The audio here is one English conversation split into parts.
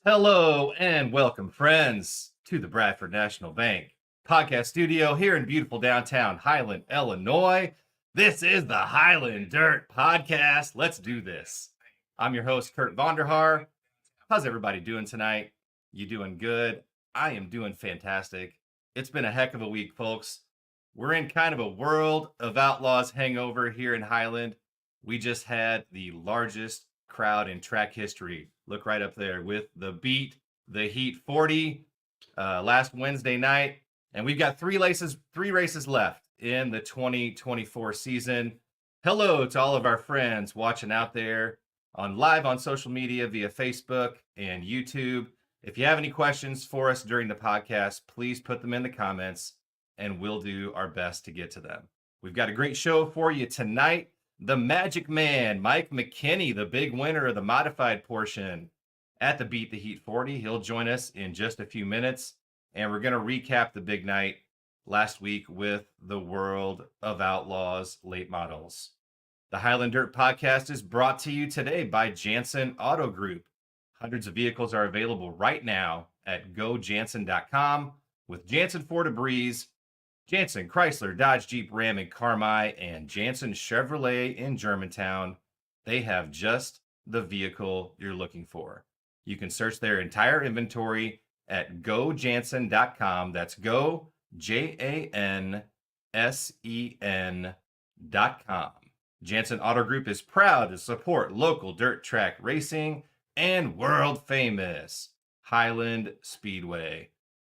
Hello and welcome, friends, to the Bradford National Bank podcast studio here in beautiful downtown Highland, Illinois. This is the Highland Dirt Podcast. Let's do this. I'm your host, Kurt Vonder. Haar. How's everybody doing tonight? You doing good? I am doing fantastic. It's been a heck of a week, folks. We're in kind of a world of outlaws hangover here in Highland. We just had the largest crowd in track history. Look right up there with the Beat the Heat 40 last Wednesday night. And we've got three races left in the 2024 season. Hello to all of our friends watching out there live on social media via Facebook and YouTube. If you have any questions for us during the podcast, please put them in the comments and we'll do our best to get to them. We've got a great show for you tonight. The Magic Man, Mike McKinney, the big winner of the modified portion at the Beat the Heat 40. He'll join us in just a few minutes, and we're going to recap the big night last week with the World of Outlaws late models. The Highland Dirt Podcast is brought to you today by Jansen Auto Group. Hundreds of vehicles are available right now at gojansen.com with Jansen Ford a Breeze, Jansen Chrysler, Dodge, Jeep, Ram, and Carmi, and Jansen Chevrolet in Germantown. They have just the vehicle you're looking for. You can search their entire inventory at gojansen.com. That's go, JANSEN.com. Jansen Auto Group is proud to support local dirt track racing and world famous Highland Speedway.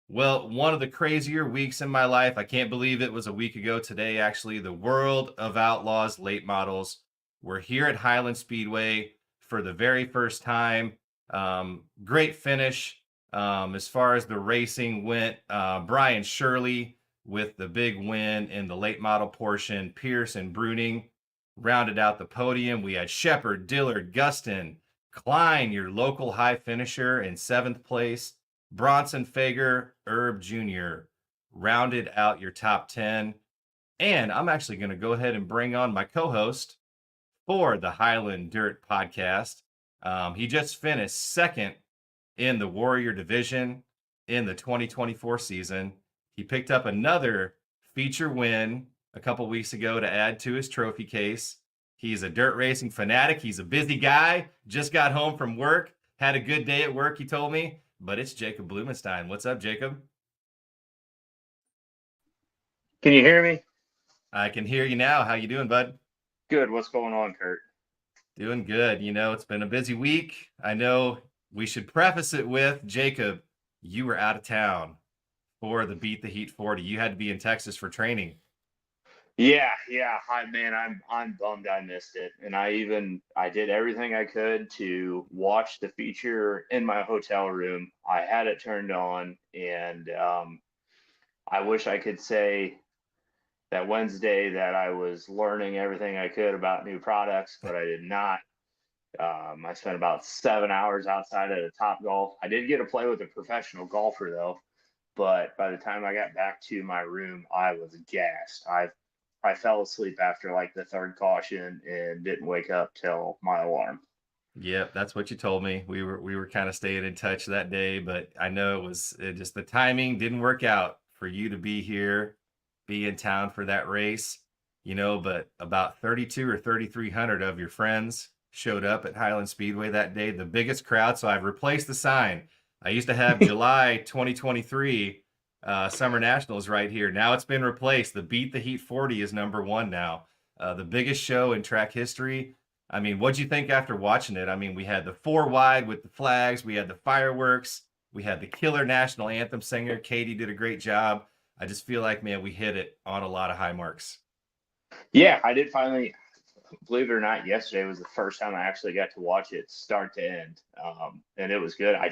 Well, one of the crazier weeks in my life. I can't believe it was a week ago today, actually. The World of Outlaws late models were here at Highland Speedway for the very first time. Great finish as far as the racing went. Brian Shirley with the big win in the late model portion. Pierce and Bruning rounded out the podium. We had Shepard, Dillard, Gustin, Klein, your local high finisher, in 7th place. Bronson, Fager, Herb Jr. rounded out your top 10. And I'm actually going to go ahead and bring on my co-host for the Highland Dirt Podcast. He just finished second in the Warrior Division in the 2024 season. He picked up another feature win a couple weeks ago to add to his trophy case. He's a dirt racing fanatic. He's a busy guy. Just got home from work. Had a good day at work, he told me. But it's Jacob Blumenstein. What's up, Jacob? Can you hear me? I can hear you now. How you doing, bud? Good. What's going on, Kurt? Doing good. You know, it's been a busy week. I know we should preface it with, Jacob, you were out of town for the Beat the Heat 40. You had to be in Texas for training. Yeah. I'm bummed I missed it. And I did everything I could to watch the feature in my hotel room. I had it turned on, and I wish I could say that Wednesday that I was learning everything I could about new products, but I did not. I spent about 7 hours outside at a Top Golf. I did get to play with a professional golfer though, but by the time I got back to my room, I was gassed. I fell asleep after like the third caution and didn't wake up till my alarm. Yep, that's what you told me. We were kind of staying in touch that day, but I know it just the timing didn't work out for you to be here, be in town for that race, but about 32 or 3,300 of your friends showed up at Highland Speedway that day, the biggest crowd. So I've replaced the sign. I used to have July 2023 Summer Nationals right here. Now it's been replaced. The Beat the Heat 40 is number 1 now. The biggest show in track history. I mean, what'd you think after watching it? I mean, we had the 4 wide with the flags. We had the fireworks. We had the killer national anthem singer. Katie did a great job. I just feel like, man, we hit it on a lot of high marks. Yeah, I did finally, believe it or not, yesterday was the first time I actually got to watch it start to end. And it was good. I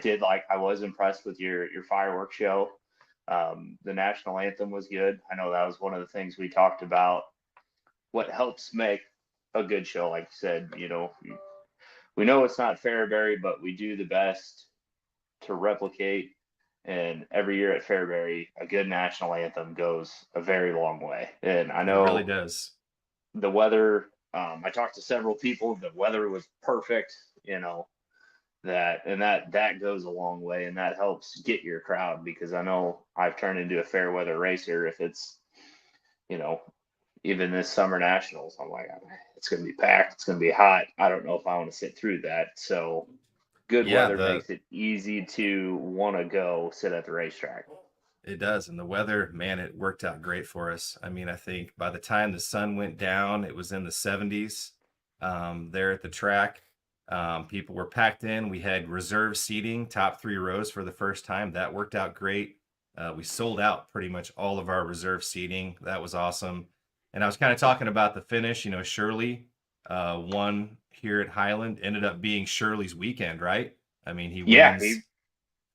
was impressed with your fireworks show. The national anthem was good. I know that was one of the things we talked about. What helps make a good show, like you said, we know it's not Fairbury, but we do the best to replicate. And every year at Fairbury, a good national anthem goes a very long way. And I It really know does. the weather, I talked to several people. The weather was perfect. that goes a long way, and that helps get your crowd, because I know I've turned into a fair weather racer. If it's, you know, even this summer nationals, I'm like, it's going to be packed, it's going to be hot. I don't know if I want to sit through that. So good Yeah, weather makes it easy to want to go sit at the racetrack. it does. And the weather, man, it worked out great for us. I mean, I think by the time the sun went down, it was in the 70s there at the track. People were packed in. We had reserve seating, top 3 rows for the first time. That worked out great. We sold out pretty much all of our reserve seating. That was awesome. And I was kind of talking about the finish. You know, Shirley won here at Highland, ended up being Shirley's weekend, right? I mean, he Yeah,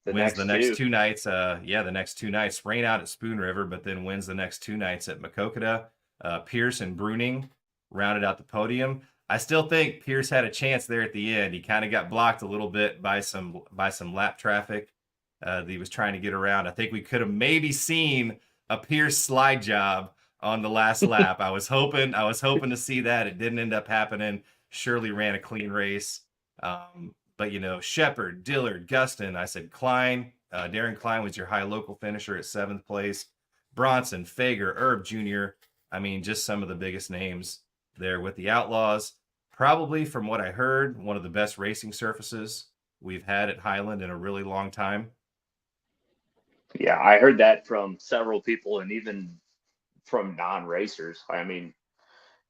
wins the next 2 nights. The next 2 nights. Rain out at Spoon River, but then wins the next 2 nights at Makokata. Pierce and Bruning rounded out the podium. I still think Pierce had a chance there at the end. He kind of got blocked a little bit by some lap traffic that he was trying to get around. I think we could have maybe seen a Pierce slide job on the last lap. I was hoping to see that. It didn't end up happening. Shirley ran a clean race. But, you know, Shepard, Dillard, Gustin, I said Klein. Darren Klein was your high local finisher at 7th place. Bronson, Fager, Herb Jr. I mean, just some of the biggest names there with the Outlaws. Probably, from what I heard, one of the best racing surfaces we've had at Highland in a really long time. Yeah, I heard that from several people, and even from non-racers. I mean,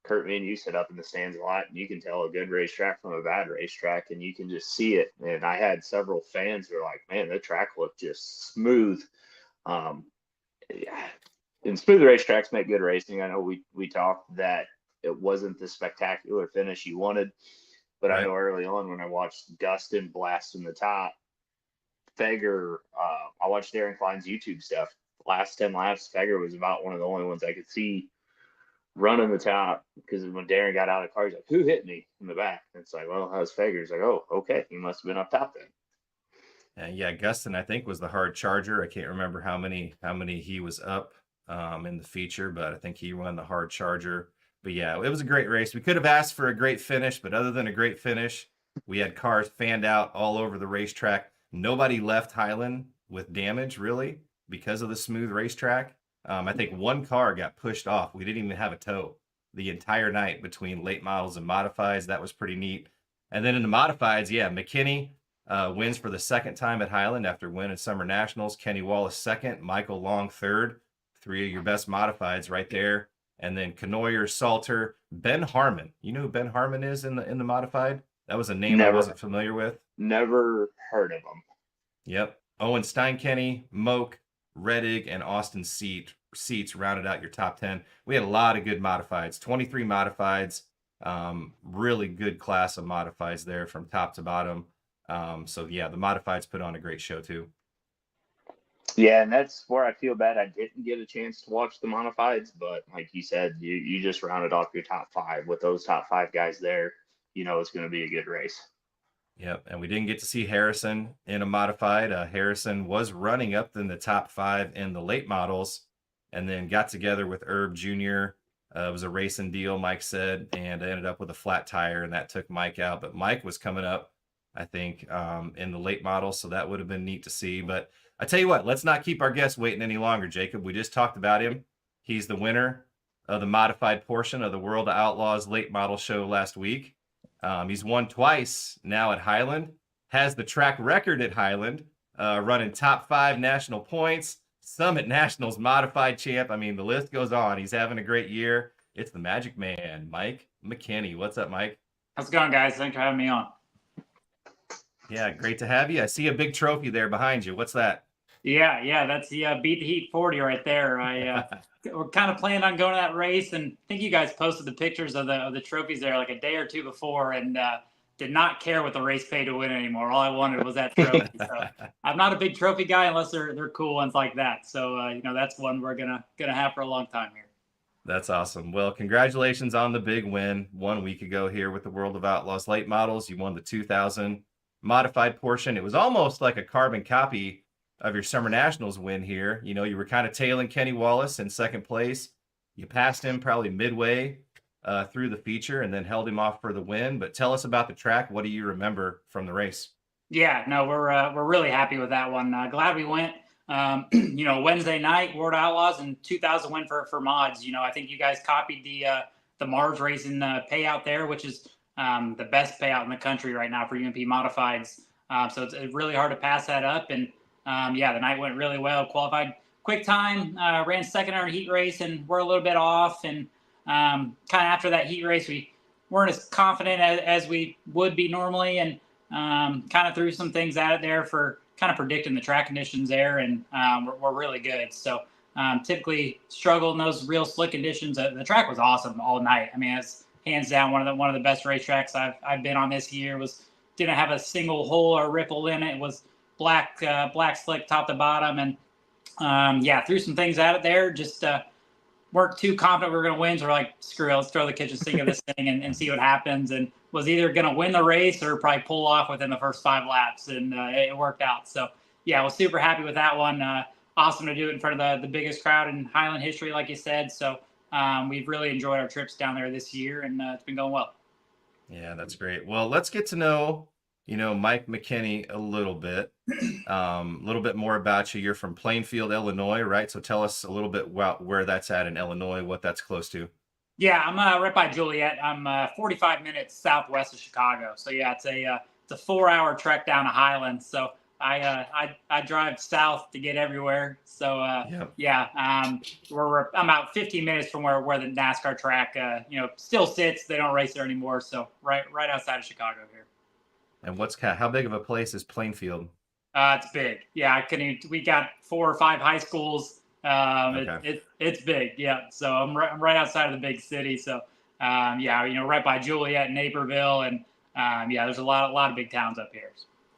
Kurt, me and you sit up in the stands a lot, and you can tell a good racetrack from a bad racetrack, and you can just see it. And I had several fans who were like, "Man, the track looked just smooth." Yeah. And smooth racetracks make good racing. I know we talked that it wasn't the spectacular finish you wanted, but Right. I know early on when I watched Gustin blast in the top, Fager, I watched Darren Klein's YouTube stuff. Last 10 laps, Fager was about one of the only ones I could see running the top, because when Darren got out of the car, he's like, "Who hit me in the back?" And it's like, "Well, that was Fager." He's like, "Oh, okay. He must have been up top then." And yeah, Gustin, I think, was the hard charger. I can't remember how many he was up in the feature, but I think he won the hard charger. But yeah, it was a great race. We could have asked for a great finish, but other than a great finish, we had cars fanned out all over the racetrack. Nobody left Highland with damage, really, because of the smooth racetrack. I think one car got pushed off. We didn't even have a tow the entire night between late models and modifieds. That was pretty neat. And then in the modifieds, yeah, McKinney wins for the second time at Highland after winning Summer Nationals. Kenny Wallace second, Michael Long third. 3 of your best modifieds right there. And then Canoyer, Salter, Ben Harmon. You know who Ben Harmon is in the modified? That was a name I wasn't familiar with. Never heard of him. Yep. Owen Steinkenny, Moak, Reddig, and Austin Seats rounded out your top 10. We had a lot of good modifieds, 23 modifieds. Really good class of modifieds there from top to bottom. So yeah, the modifieds put on a great show too. Yeah, and that's where I feel bad I didn't get a chance to watch the modifieds. But like you said, you just rounded off your top 5 with those top 5 guys there. You know it's going to be a good race. Yep, and we didn't get to see Harrison in a modified. Harrison was running up in the top 5 in the late models, and then got together with Herb Jr. It was a racing deal, Mike said, and ended up with a flat tire, and that took Mike out. But Mike was coming up, I think, in the late models, so that would have been neat to see. But I tell you what, let's not keep our guests waiting any longer, Jacob. We just talked about him. He's the winner of the modified portion of the World of Outlaws late model show last week. He's won twice now at Highland, has the track record at Highland, running top 5 national points, Summit Nationals modified champ. I mean, the list goes on. He's having a great year. It's the Magic Man, Mike McKinney. What's up, Mike? How's it going, guys? Thanks for having me on. Yeah, great to have you. I see a big trophy there behind you. What's that? Yeah, that's the Beat the Heat 40 right there. We're kind of planning on going to that race, and I think you guys posted the pictures of the trophies there like a day or two before, and did not care what the race paid to win anymore. All I wanted was that trophy. So I'm not a big trophy guy unless they're cool ones like that. So that's one we're gonna have for a long time here. That's awesome. Well, congratulations on the big win 1 week ago here with the World of Outlaws late models. You won the 2000 modified portion. It was almost like a carbon copy of your Summer Nationals win here. You know, you were kind of tailing Kenny Wallace in second place. You passed him probably midway through the feature and then held him off for the win. But tell us about the track. What do you remember from the race? Yeah, no, we're really happy with that one. Glad we went. Wednesday night, World Outlaws, and 2,000 win for mods. I think you guys copied the Mars racing payout there, which is the best payout in the country right now for UMP modifieds. So it's really hard to pass that up. And the night went really well. Qualified quick time, ran second in our heat race, and we're a little bit off. And kind of after that heat race, we weren't as confident as we would be normally, and kind of threw some things at it there for kind of predicting the track conditions there, and we're really good. So typically struggle in those real slick conditions. The track was awesome all night. I mean, it's hands down one of the best racetracks I've been on this year. Didn't have a single hole or ripple in it. It was black slick top to bottom, and threw some things at it there. Just weren't too confident we were going to win. So we're like, screw it, let's throw the kitchen sink of this thing and see what happens. And was either going to win the race or probably pull off within the first 5 laps. And it worked out. So, I was super happy with that one. Awesome to do it in front of the biggest crowd in Highland history, like you said. So we've really enjoyed our trips down there this year, and it's been going well. Yeah, that's great. Well, let's get to know, Mike McKinney a little bit more about you. You're from Plainfield, Illinois, right? So tell us a little bit about where that's at in Illinois, what that's close to. Yeah, I'm right by Joliet. I'm 45 minutes southwest of Chicago. So it's a 4-hour trek down to Highland. So I drive south to get everywhere. So I'm about 15 minutes from where the NASCAR track still sits. They don't race there anymore. So right outside of Chicago here. And how big of a place is Plainfield? It's big. Yeah, we got 4 or 5 high schools. Okay. It's big. Yeah. So I'm right outside of the big city. So right by Joliet and Naperville, and there's a lot of big towns up here.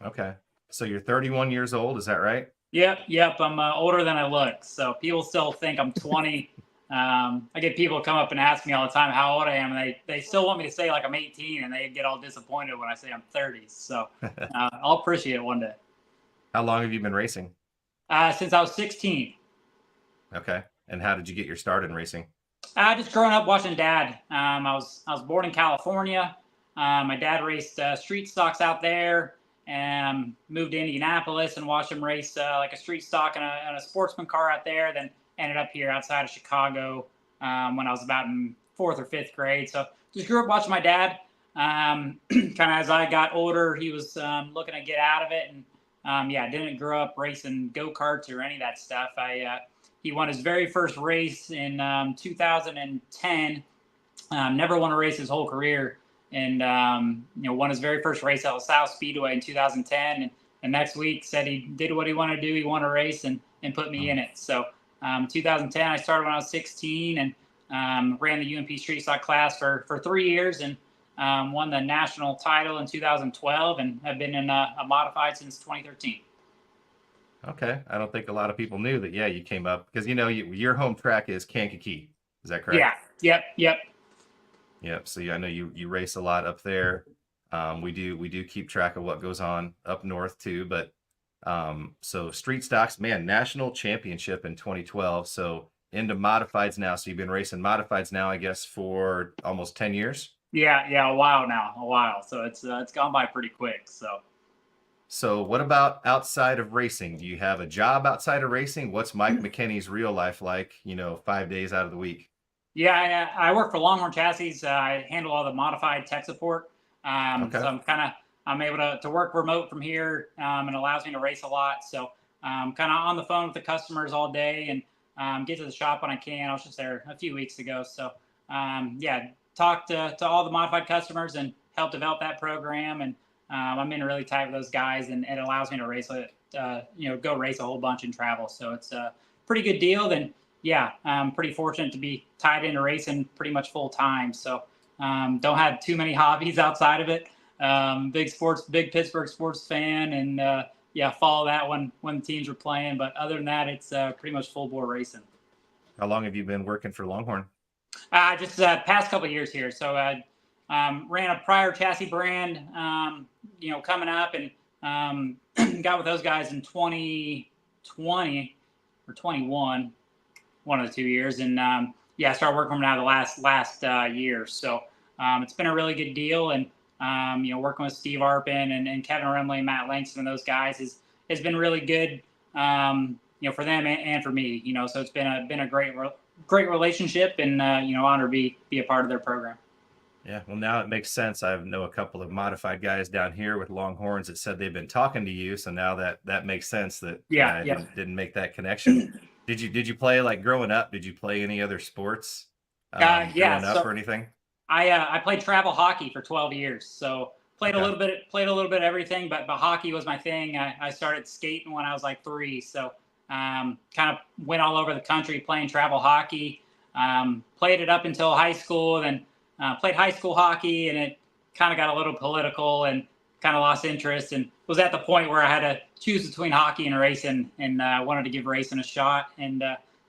Okay. So you're 31 years old, is that right? Yep. I'm older than I look. So people still think I'm 20. I get people come up and ask me all the time how old I am, and they still want me to say like I'm 18, and they get all disappointed when I say I'm 30. So I'll appreciate it one day. How long have you been racing? Since I was 16. Okay. And how did you get your start in racing? Just growing up watching Dad. I was born in California. My dad raced street stocks out there, and moved to Indianapolis and watched him race like a street stock and a sportsman car out there. Then ended up here outside of Chicago when I was about in 4th or 5th grade. So just grew up watching my dad. Kind of as I got older, he was looking to get out of it, and didn't grow up racing go-karts or any of that stuff. He won his very first race in 2010. Never won a race his whole career, and won his very first race at LaSalle Speedway in 2010. And the next week said he did what he wanted to do. He won a race and put me in it. So 2010, I started when I was 16 and ran the UMP Street Stock class for 3 years, and won the national title in 2012, and have been in a modified since 2013. Okay. I don't think a lot of people knew that, you came up because, your home track is Kankakee. Is that correct? Yeah. Yep. So I know you race a lot up there. We do keep track of what goes on up north too, but so street stocks, man, national championship in 2012. So into modifieds now. So you've been racing modifieds now, I guess, for almost 10 years. Yeah, a while. So it's gone by pretty quick. So what about outside of racing? Do you have a job outside of racing? What's Mike McKinney's real life like, 5 days out of the week? Yeah, I work for Longhorn Chassis. I handle all the modified tech support. Okay. So I'm able to work remote from here, and allows me to race a lot. So I'm kind of on the phone with the customers all day, and get to the shop when I can. I was just there a few weeks ago. So talk to all the modified customers and help develop that program. And I'm in really tight with those guys, and it allows me to race go race a whole bunch and travel. So it's a pretty good deal. Then I'm pretty fortunate to be tied into racing pretty much full time. So don't have too many hobbies outside of it. Big Pittsburgh sports fan, and follow that when the teams are playing. But other than that, it's pretty much full bore racing. How long have you been working for Longhorn? Just past couple of years here. So ran a prior chassis brand, coming up, and got with those guys in 2020 or 21, one of the 2 years, and started working from now the last year. So it's been a really good deal, and Working with Steve Arpin and Kevin Remley, Matt Langston, and those guys has been really good, for them and for me. So it's been a great relationship, and honor to be a part of their program. Yeah, well, now it makes sense. I know a couple of modified guys down here with Longhorns that said they've been talking to you, so now that makes sense. That Yeah. didn't make that connection. Did you play, like, growing up? Did you play any other sports growing up or anything? I played travel hockey for 12 years, so played Okay. a little bit of everything, but hockey was my thing. I started skating when I was like 3, so kind of went all over the country playing travel hockey. Played it up until high school, then played high school hockey, and it kind of got a little political and kind of lost interest, and was at the point where I had to choose between hockey and racing, and wanted to give racing a shot, and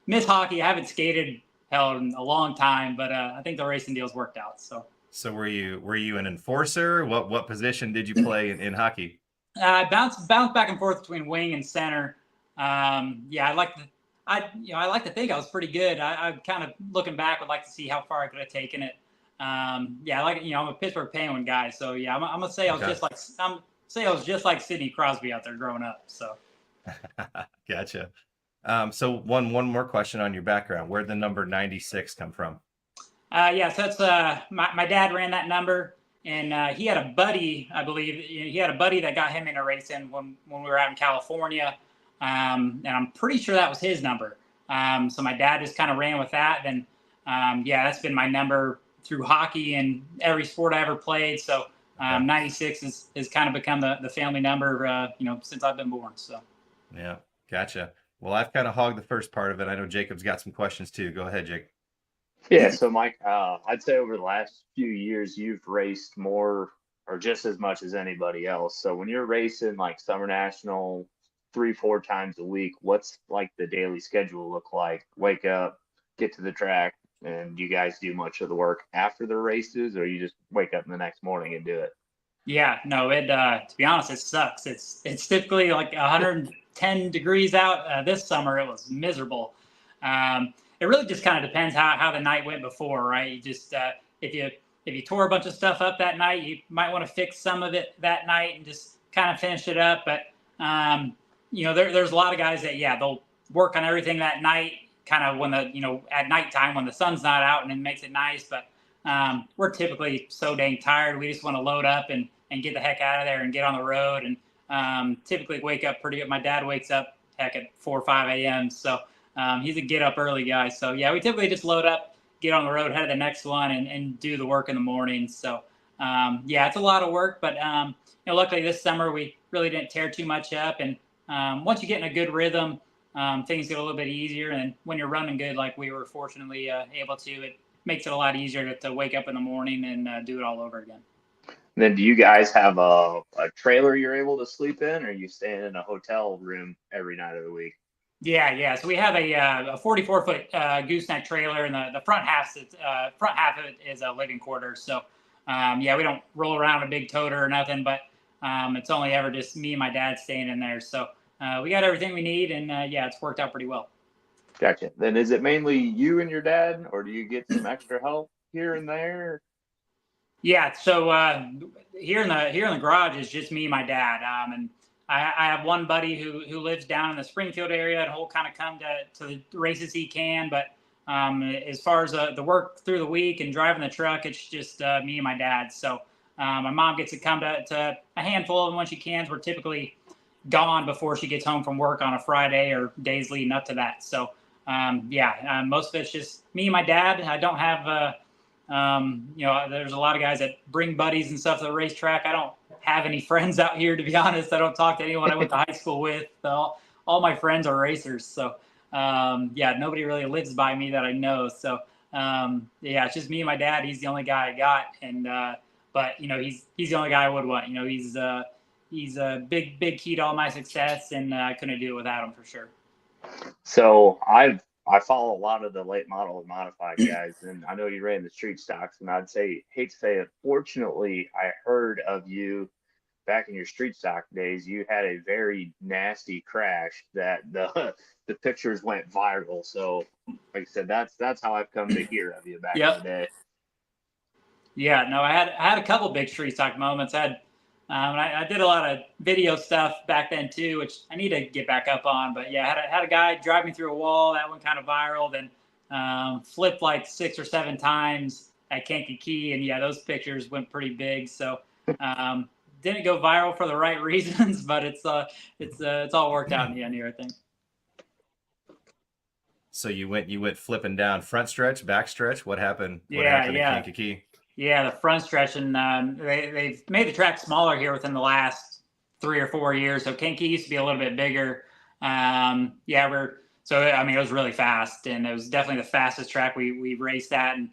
miss hockey. I haven't skated in a long time, but I think the racing deals worked out. So were you an enforcer? What position did you play in hockey? I bounced back and forth between wing and center. I like to think I was pretty good. I kind of, looking back, would like to see how far I could have taken it. I'm a Pittsburgh Penguin guy, so yeah, I'm gonna say I was just like Sidney Crosby out there growing up. So Gotcha. So one more question on your background. Where'd the number 96 come from? So that's my dad ran that number, and he had a buddy, I believe. He had a buddy that got him into racing when we were out in California, and I'm pretty sure that was his number. So my dad just kind of ran with that. Then, that's been my number through hockey and every sport I ever played. So 96 has kind of become the family number, since I've been born. So. Yeah, gotcha. Well, I've kind of hogged the first part of it. I know Jacob's got some questions too. Go ahead, Jake. Yeah, so Mike, I'd say over the last few years, you've raced more or just as much as anybody else. So when you're racing like Summer National 3-4 times a week, what's like the daily schedule look like? Wake up, get to the track, and you guys do much of the work after the races, or you just wake up the next morning and do it? Yeah, no, to be honest, it sucks. It's typically like 110 degrees out. This summer it was miserable. It really just kind of depends how the night went before, right? You just if you tore a bunch of stuff up that night, you might want to fix some of it that night and just kind of finish it up. But there's a lot of guys that they'll work on everything that night, kind of when at nighttime when the sun's not out, and it makes it nice. But we're typically so dang tired, we just want to load up and get the heck out of there and get on the road. And typically wake up pretty good. My dad wakes up at 4 or 5 a.m. So he's a get up early guy. So yeah, we typically just load up, get on the road, head to the next one, and do the work in the morning. So it's a lot of work, but luckily this summer we really didn't tear too much up. And once you get in a good rhythm, things get a little bit easier. And when you're running good, like we were fortunately able to, it makes it a lot easier to wake up in the morning and do it all over again. And then do you guys have a trailer you're able to sleep in, or are you staying in a hotel room every night of the week? Yeah. So we have a 44-foot gooseneck trailer, and the front half of it is a living quarter. So we don't roll around a big toter or nothing, but it's only ever just me and my dad staying in there. So we got everything we need, and it's worked out pretty well. Gotcha. Then is it mainly you and your dad, or do you get some extra help here and there? Yeah. So here in the garage is just me and my dad, and I have one buddy who lives down in the Springfield area, and he'll kind of come to the races he can. But as far as the work through the week and driving the truck, it's just me and my dad. So my mom gets to come to a handful of them when she can. We're typically gone before she gets home from work on a Friday or days leading up to that. So most of it's just me and my dad. I don't have there's a lot of guys that bring buddies and stuff to the racetrack. I don't have any friends out here, to be honest. I don't talk to anyone I went to high school with. All my friends are racers. So, nobody really lives by me that I know. So, it's just me and my dad. He's the only guy I got. And, but he's the only guy I would want. He's a big key to all my success, and I couldn't do it without him for sure. So I follow a lot of the late model and modified guys, and I know you ran the street stocks, and hate to say it, fortunately, I heard of you back in your street stock days. You had a very nasty crash that the pictures went viral. So, like I said, that's how I've come to hear of you back in the day. Yeah, no, I had a couple big street stock moments. I did a lot of video stuff back then too, which I need to get back up on. But yeah, I had a guy drive me through a wall. That one kind of viral. Then flipped like 6 or 7 times at Kankakee, and yeah, those pictures went pretty big. So um, didn't go viral for the right reasons, but it's all worked out in the end here, I think. So you went flipping down front stretch, back stretch. What happened? What Yeah, happened at yeah. Kankakee? Yeah, the front stretch, and they've made the track smaller here within the last 3 or 4 years. So Kankakee used to be a little bit bigger. Yeah, I mean, it was really fast, and it was definitely the fastest track we raced at. And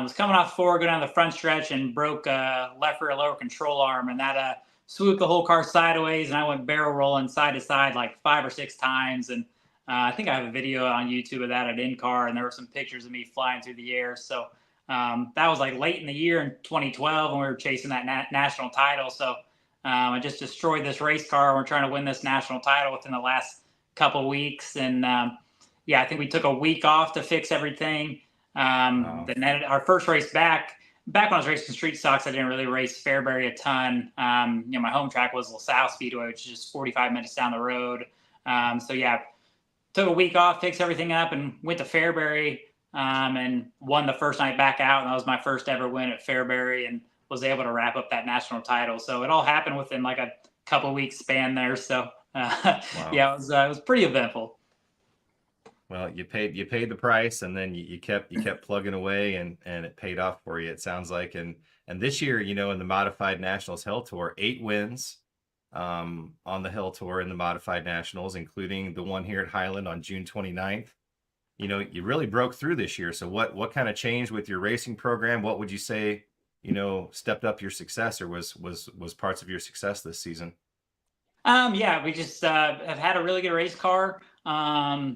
was coming off four, going down the front stretch, and broke left rear lower control arm, and that swooped the whole car sideways, and I went barrel rolling side to side like 5 or 6 times. And I think I have a video on YouTube of that at in-car, and there were some pictures of me flying through the air. So that was like late in the year in 2012 when we were chasing that national title. So I just destroyed this race car. We're trying to win this national title within the last couple weeks. And yeah, I think we took a week off to fix everything. Then our first race back when I was racing street stocks, I didn't really race Fairbury a ton. My home track was LaSalle Speedway, which is just 45 minutes down the road. So yeah, took a week off, fixed everything up, and went to Fairbury. And won the first night back out, and that was my first ever win at Fairbury, and was able to wrap up that national title. So it all happened within like a couple weeks span there. So wow. Yeah, it was pretty eventful. Well, you paid the price, and then you kept plugging away, and it paid off for you. It sounds like, and this year, in the Modified Nationals Hell Tour, 8 wins on the Hell Tour in the Modified Nationals, including the one here at Highland on June 29th. You really broke through this year. So what kind of changed with your racing program? What would you say, stepped up your success, or was parts of your success this season? Yeah, we just have had a really good race car. I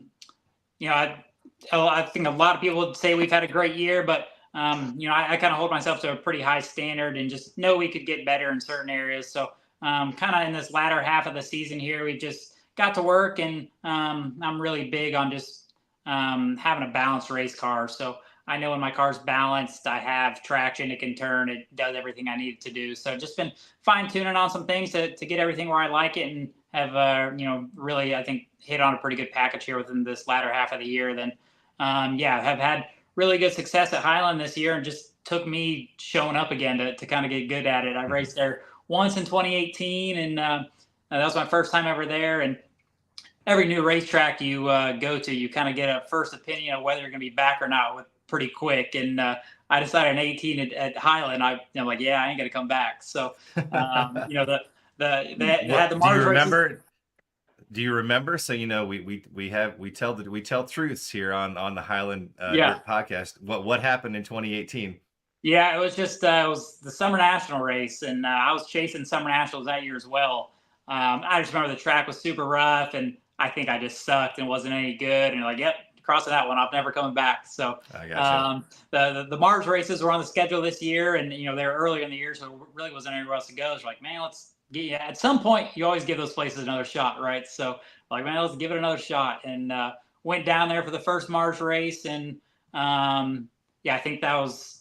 think a lot of people would say we've had a great year, but I kind of hold myself to a pretty high standard and just know we could get better in certain areas. So kind of in this latter half of the season here, we just got to work, and I'm really big on just having a balanced race car. So I know when my car's balanced, I have traction, it can turn, it does everything I need it to do. So just been fine tuning on some things to get everything where I like it, and have, really, I think, hit on a pretty good package here within this latter half of the year. Then, have had really good success at Highland this year, and just took me showing up again to kind of get good at it. I raced there once in 2018, and that was my first time ever there. And every new racetrack you go to, you kind of get a first opinion of whether you're going to be back or not pretty quick. And I decided in 18 at Highland, I'm like, yeah, I ain't going to come back. So, they had the Mars races. Do you remember? So, we tell truths here on the Highland Dirt podcast. What happened in 2018? Yeah, it was just it was the Summer National race, and I was chasing Summer Nationals that year as well. I just remember the track was super rough, and I think I just sucked and wasn't any good. And you're like, yep, crossing that one off, never coming back. So the Mars races were on the schedule this year, and they were earlier in the year, so there really wasn't anywhere else to go. It's like, man, let's get you. At some point, you always give those places another shot, right? So like, man, let's give it another shot. And went down there for the first Mars race, and I think that was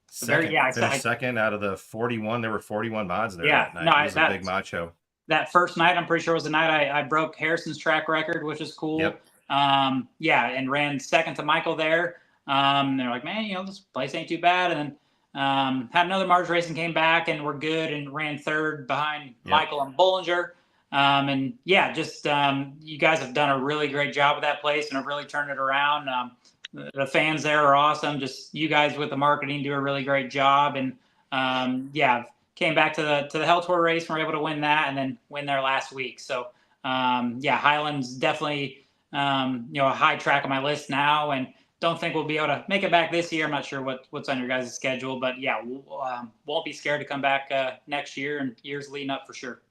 second out of the 41. There were 41 mods there that night. It was a big mod show. That first night, I'm pretty sure was the night I broke Harrison's track record, which is cool. Yep. And ran second to Michael there. They're like, man, this place ain't too bad. And then had another Mars race and came back, and we're good, and ran third behind Michael and Bollinger. You guys have done a really great job with that place, and have really turned it around. The fans there are awesome. Just you guys with the marketing do a really great job. And came back to the Hell Tour race, and were able to win that, and then win there last week. So Highland's definitely a high track on my list now, and don't think we'll be able to make it back this year. I'm not sure what's on your guys' schedule, but won't be scared to come back next year and years leading up for sure.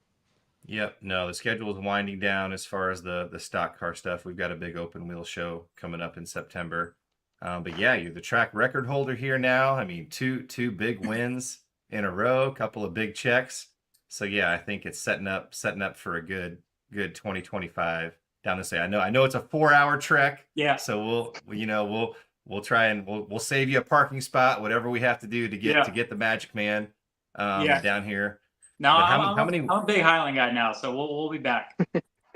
Yep. No, the schedule is winding down as far as the stock car stuff. We've got a big open wheel show coming up in September. But yeah, you're the track record holder here now. I mean, two big wins in a row, a couple of big checks. So yeah, I think it's setting up for a good 2025 down this way. I know it's a 4-hour trek. Yeah. So we'll we'll try and we'll save you a parking spot, whatever we have to do to get the Magic Man down here. No, But I'm a big Highland guy now, so we'll be back.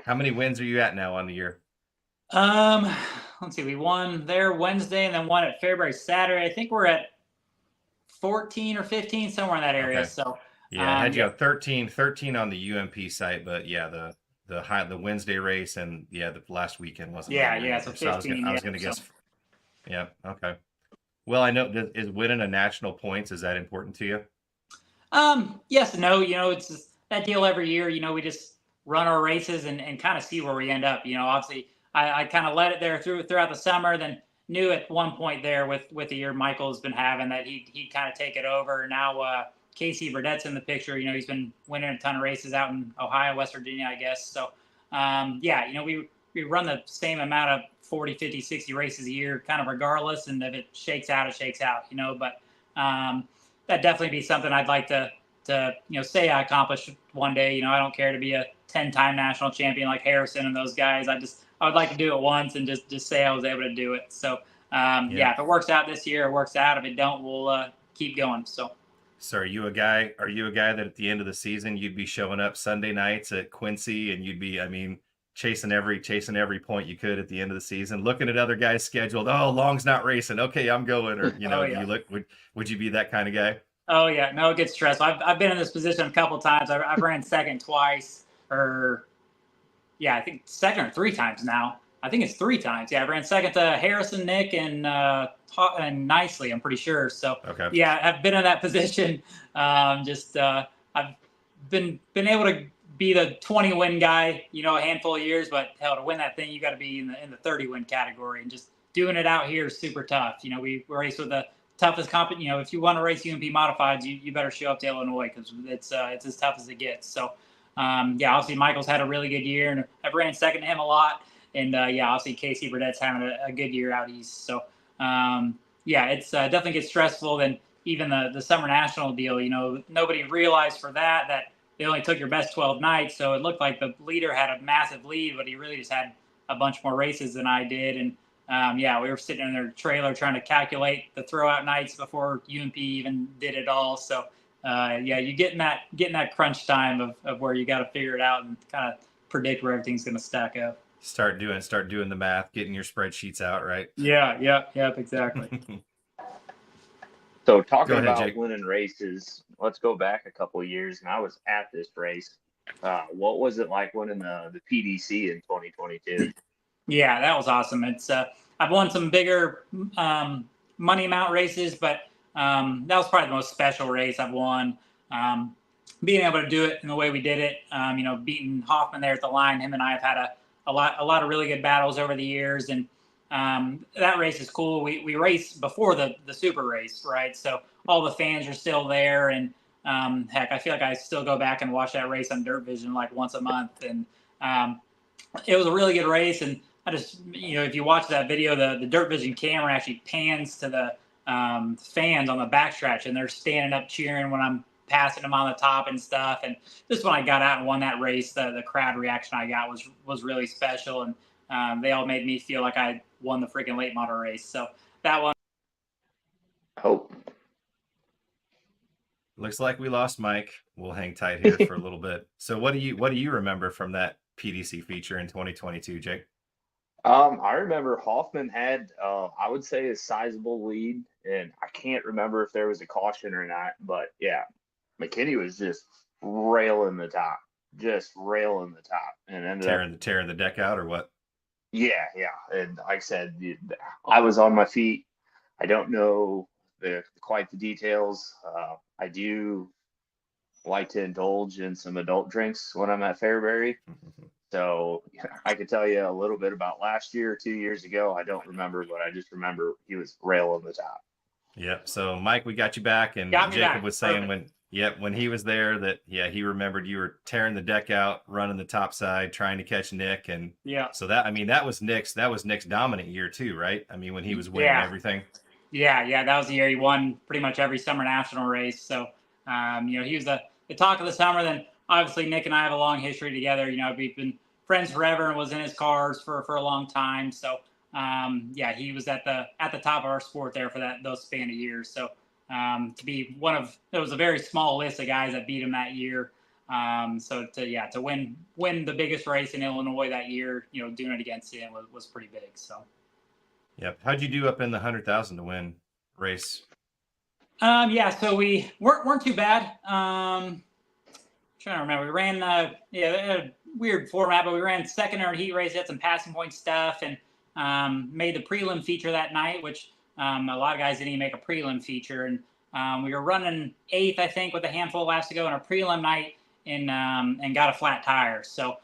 how many wins are you at now on the year? Let's see. We won there Wednesday and then won at Fairbury Saturday. I think we're at 14 or 15, somewhere in that area. Okay. So yeah, I had you have 13 on the UMP site, but yeah, the Wednesday race and the last weekend wasn't. Yeah. So 15. I was gonna guess. Yeah. Okay. Well, I know is winning a national points, is that important to you? Yes and no. It's just that deal every year. We just run our races and kind of see where we end up. Obviously I kind of let it there throughout the summer, then knew at one point there with the year Michael's been having that he'd kind of take it over. Now Casey Burdett's in the picture. He's been winning a ton of races out in Ohio, West Virginia, I guess. So we run the same amount of 40, 50, 60 races a year, kind of regardless. And if it shakes out, it shakes out, but that'd definitely be something I'd like to say I accomplished one day. I don't care to be a 10-time national champion like Harrison and those guys. I would like to do it once and just say I was able to do it. So if it works out this year, it works out. If it don't, we'll keep going. So are you a guy that at the end of the season you'd be showing up Sunday nights at Quincy and you'd be, chasing every point you could at the end of the season, looking at other guys scheduled? Oh, Long's not racing. Okay, I'm going. Or would you be that kind of guy? Oh yeah, no, it gets stressful. I've been in this position a couple of times. I've ran second twice, I think second or 3 times now. I think it's 3 times. Yeah, I ran second to Harrison, Nick, and Nicely, I'm pretty sure. So okay. Yeah, I've been in that position. I've been able to be the 20 win guy, a handful of years, but hell, to win that thing, you got to be in the 30 win category, and just doing it out here is super tough. We race with the toughest if you want to race UMP modifieds, you better show up to Illinois, because it's as tough as it gets. So obviously Michael's had a really good year, and I've ran second to him a lot. And obviously Casey Burdett's having a good year out east. So it's definitely gets stressful. Then even the summer national deal, nobody realized for that they only took your best 12 nights. So it looked like the leader had a massive lead, but he really just had a bunch more races than I did. And we were sitting in their trailer trying to calculate the throwout nights before UMP even did it all. So you getting that crunch time of where you got to figure it out and kind of predict where everything's going to stack up. Start doing the math, getting your spreadsheets out, right? Yep, exactly. So talking about Jake. Winning races, let's go back a couple of years, and I was at this race. What was it like winning the PDC in 2022? Yeah, that was awesome. It's I've won some bigger money amount races, but that was probably the most special race I've won. Being able to do it in the way we did it, beating Hoffman there at the line. Him and I have had a lot of really good battles over the years, and that race is cool. We race before the super race, right? So all the fans are still there, and heck, I feel like I still go back and watch that race on Dirt Vision like once a month. And it was a really good race. And I just, if you watch that video, the Dirt Vision camera actually pans to the fans on the backstretch, and they're standing up cheering when I'm passing them on the top and stuff. And just when I got out and won that race, the crowd reaction I got was really special. And they all made me feel like I won the freaking late model race. So that one. Hope. Looks like we lost Mike. We'll hang tight here for a little bit. So what do you remember from that PDC feature in 2022, Jake? I remember Hoffman had, I would say, a sizable lead, and I can't remember if there was a caution or not, but yeah, McKinney was just railing the top, and ended up tearing the deck out, or what? Yeah, and like I said, I was on my feet. I don't know quite the details. I do like to indulge in some adult drinks when I'm at Fairbury. So I could tell you a little bit about last year, 2 years ago. I don't remember, but I just remember he was railing the top. Yep. So Mike, we got you back, and Jacob was saying when he was there that he remembered you were tearing the deck out, running the top side, trying to catch Nick, and so that was Nick's dominant year too, right? I mean, when he was winning everything. Yeah, that was the year he won pretty much every summer national race. So he was the talk of the summer. Then obviously Nick and I have a long history together. We've been friends forever and was in his cars for a long time. So yeah, he was at the top of our sport there for those span of years. So to be it was a very small list of guys that beat him that year. So to win the biggest race in Illinois that year, doing it against him was pretty big. So. Yep. How'd you do up in the 100,000 to win race? Yeah, so we weren't too bad. Trying to remember, we ran a weird format, but we ran second in our heat race, had some passing point stuff, and made the prelim feature that night, which a lot of guys didn't even make a prelim feature. And we were running 8th, I think, with a handful of laps to go in our prelim night, and got a flat tire. So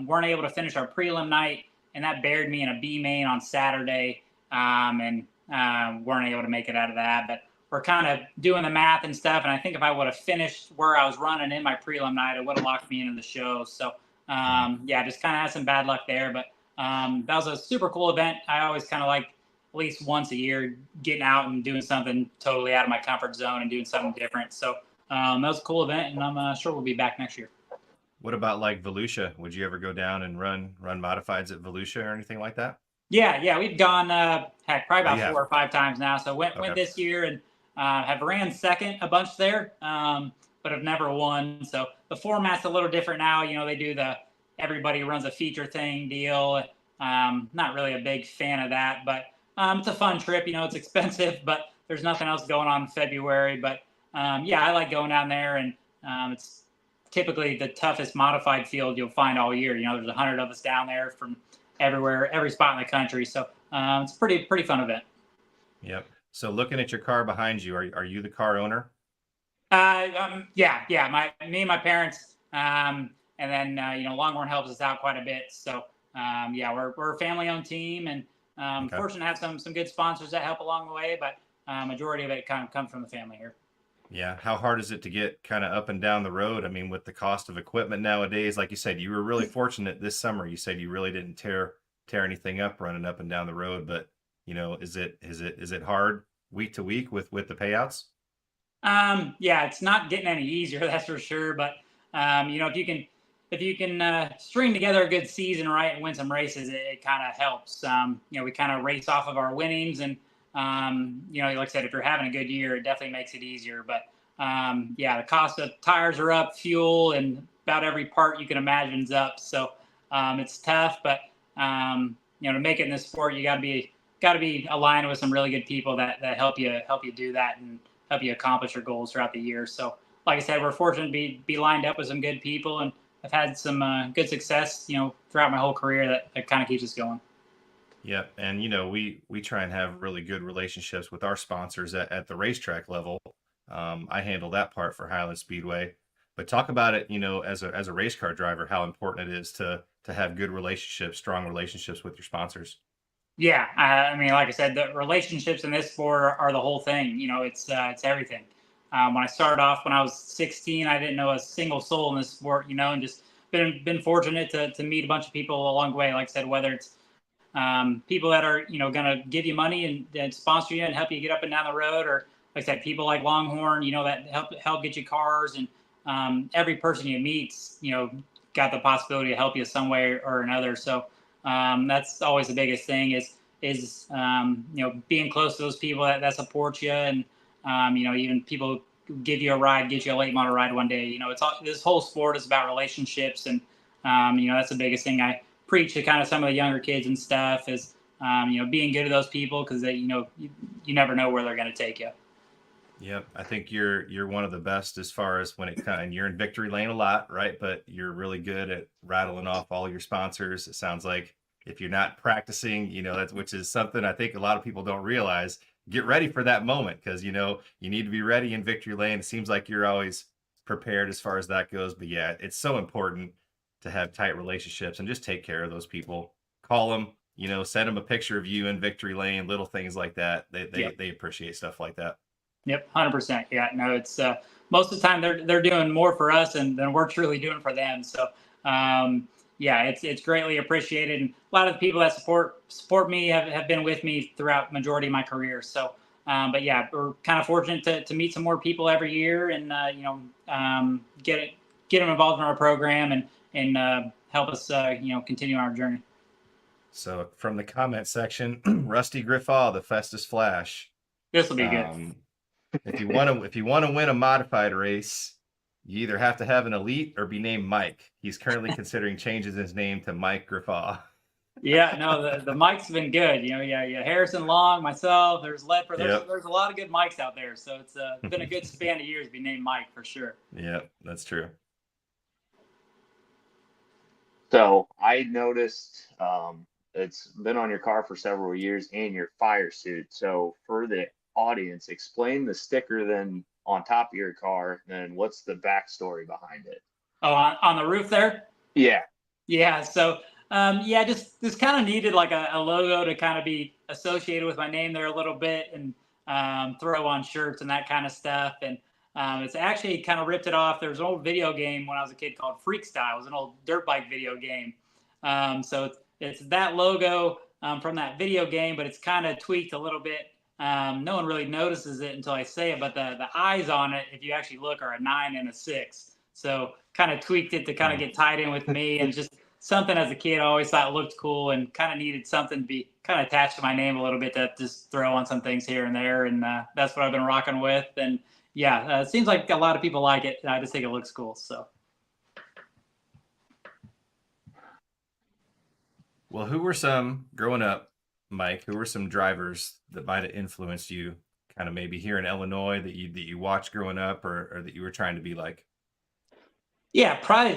weren't able to finish our prelim night, and that buried me in a B main on Saturday, and weren't able to make it out of that. But we're kind of doing the math and stuff, and I think if I would have finished where I was running in my prelim night, it would have locked me into the show. So yeah, just kind of had some bad luck there. But that was a super cool event. I always kind of like at least once a year getting out and doing something totally out of my comfort zone and doing something different. So that was a cool event, and I'm sure we'll be back next year. What about like Volusia? Would you ever go down and run modifieds at Volusia or anything like that? Yeah, we've gone probably about 4 or 5 times now. So went this year and have ran second a bunch there, but have never won. So the format's a little different now. They do the everybody runs a feature thing deal. Not really a big fan of that, but it's a fun trip. It's expensive, but there's nothing else going on in February. But yeah, I like going down there, and it's typically the toughest modified field you'll find all year. There's 100 of us down there from everywhere, every spot in the country. So it's a pretty fun event. Yep. So looking at your car behind you, are you the car owner? Yeah. Me and my parents, and then Longhorn helps us out quite a bit. So yeah, we're a family-owned team, and fortunate to have some good sponsors that help along the way. But majority of it kind of comes from the family here. Yeah. How hard is it to get kind of up and down the road? I mean, with the cost of equipment nowadays, like you said, you were really fortunate this summer. You said you really didn't tear anything up running up and down the road, but is it hard week to week with the payouts? Yeah, it's not getting any easier, that's for sure. But if you can string together a good season, right, and win some races, it kind of helps. We kind of race off of our winnings, and like I said, if you're having a good year, it definitely makes it easier. But yeah, the cost of tires are up, fuel, and about every part you can imagine is up. So it's tough, but to make it in this sport, you got to be aligned with some really good people that help you do that and help you accomplish your goals throughout the year. So like I said, we're fortunate to be lined up with some good people, and I've had some good success, throughout my whole career that kind of keeps us going. Yeah. And, we try and have really good relationships with our sponsors at the racetrack level. I handle that part for Highland Speedway, but talk about it, as a race car driver, how important it is to have good relationships, strong relationships with your sponsors. Yeah. I mean, like I said, the relationships in this sport are the whole thing. It's everything. When I started off when I was 16, I didn't know a single soul in this sport, and just been fortunate to meet a bunch of people along the way. Like I said, whether it's people that are, going to give you money and sponsor you and help you get up and down the road, or like I said, people like Longhorn, that help get you cars, and every person you meet's, got the possibility to help you some way or another. So that's always the biggest thing is being close to those people that support you, and even people give you a ride, get you a late model ride one day. This whole sport is about relationships, and that's the biggest thing I preach to kind of some of the younger kids and stuff is being good to those people, because you never know where they're going to take you. Yep. I think you're one of the best as far as when and you're in victory lane a lot, right? But you're really good at rattling off all your sponsors. It sounds like if you're not practicing, which is something I think a lot of people don't realize. Get ready for that moment, because you need to be ready in victory lane. It seems like you're always prepared as far as that goes. But yeah, it's so important to have tight relationships and just take care of those people. Call them, send them a picture of you in victory lane, little things like that. They appreciate stuff like that. Yep, 100%. Yeah, no, it's most of the time they're doing more for us than we're truly doing for them. So yeah, it's greatly appreciated, and a lot of the people that support me have been with me throughout majority of my career. So but yeah, we're kind of fortunate to meet some more people every year, and get them involved in our program, and help us continue our journey. So from the comment section, Rusty Griffaw, the Festus Flash. This will be good. If you want to win a modified race, you either have to have an elite or be named Mike. He's currently considering changing his name to Mike Griffaw. Yeah, no, the mics have been good. Yeah, Harrison Long, myself, there's Ledford. There's a lot of good mics out there. So it's been a good span of years to be named Mike for sure. Yep, that's true. So I noticed it's been on your car for several years and your fire suit. So for the audience, explain the sticker then on top of your car, and what's the backstory behind it? Oh, on the roof there? Yeah. Yeah, so just kind of needed like a logo to kind of be associated with my name there a little bit, and throw on shirts and that kind of stuff. And it's actually kind of ripped it off. There was an old video game when I was a kid called Freak Style. It was an old dirt bike video game. So it's that logo from that video game, but it's kind of tweaked a little bit. No one really notices it until I say it, but the eyes on it, if you actually look, are a 9 and a 6. So kind of tweaked it to kind of get tied in with me, and just something as a kid I always thought looked cool, and kind of needed something to be kind of attached to my name a little bit to just throw on some things here and there. And that's what I've been rocking with. And yeah, it seems like a lot of people like it. I just think it looks cool. So. Well, who were some, growing up, Mike, who were some drivers that might have influenced you kind of maybe here in Illinois that you watched growing up, or that you were trying to be like? Yeah, probably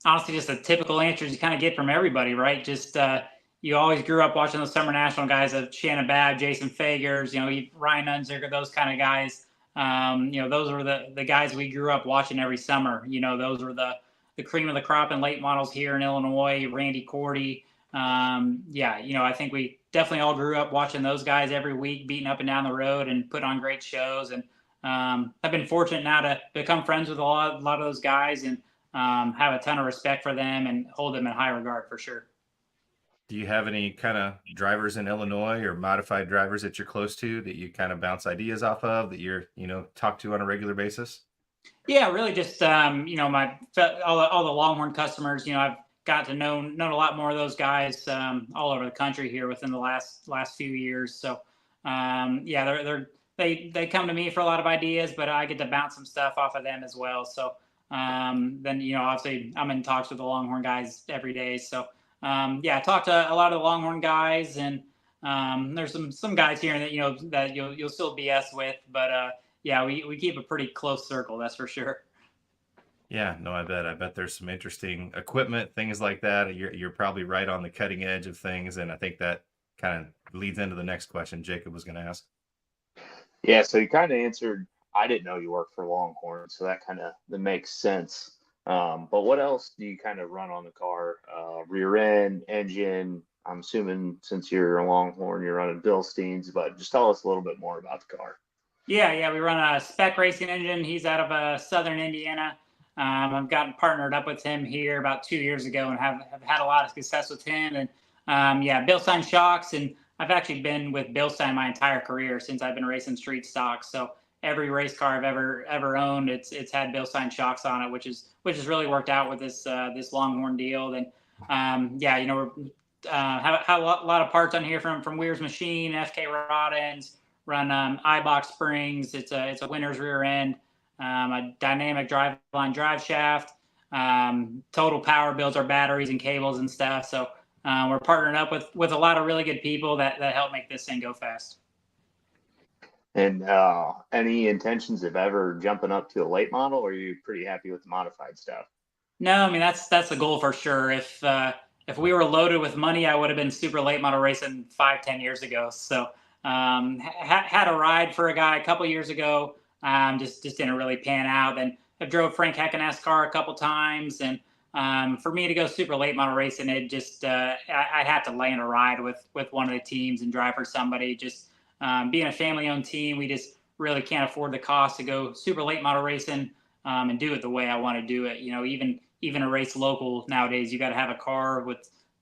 honestly just the typical answers you kind of get from everybody, right? Just you always grew up watching those summer national guys of Shannon Babb, Jason Fagers, Ryan Unziger, those kind of guys. Those were the guys we grew up watching every summer. Those were the cream of the crop and late models here in Illinois. Randy Cordy. I think we definitely all grew up watching those guys every week, beating up and down the road and put on great shows. And I've been fortunate now to become friends with a lot of those guys, and have a ton of respect for them and hold them in high regard for sure. Do you have any kind of drivers in Illinois or modified drivers that you're close to that you kind of bounce ideas off of, that you're, talk to on a regular basis? Yeah, really just, all the Longhorn customers, I've got to know a lot more of those guys all over the country here within the last few years. So, they come to me for a lot of ideas, but I get to bounce some stuff off of them as well. So obviously I'm in talks with the Longhorn guys every day. So I talk to a lot of the Longhorn guys, and there's some guys here that you'll still BS with, but we keep a pretty close circle, that's for sure. Yeah, no, I bet there's some interesting equipment, things like that. You're probably right on the cutting edge of things, and I think that kind of leads into the next question Jacob was going to ask. Yeah, so you kind of answered. I didn't know you worked for Longhorn, so that makes sense. But what else do you kind of run on the car? Rear end, engine. I'm assuming since you're a Longhorn, you're running Blumensteins, but just tell us a little bit more about the car. Yeah, we run a spec racing engine. He's out of Southern Indiana. I've gotten partnered up with him here about 2 years ago, and have had a lot of success with him. And Blumenstein shocks, and I've actually been with Blumenstein my entire career since I've been racing street stock. So every race car I've ever owned, it's had Blumenstein shocks on it, which has really worked out with this Longhorn deal. And we're have a lot of parts on here from Weir's Machine, FK rod ends, run iBox springs. It's a winner's rear end, a dynamic driveline drive shaft. Total Power builds our batteries and cables and stuff. So we're partnering up with a lot of really good people that help make this thing go fast. And any intentions of ever jumping up to a late model, or are you pretty happy with the modified stuff? No, I mean that's the goal for sure. If we were loaded with money, I would have been super late model racing 5-10 years ago. So had a ride for a guy a couple years ago, just didn't really pan out. Then I drove Frank Heckenast's car a couple times, and for me to go super late model racing, it just I'd have to land a ride with one of the teams and drive for somebody. Just being a family-owned team, we just really can't afford the cost to go super late model racing and do it the way I want to do it. Even a race local nowadays, you got to have a car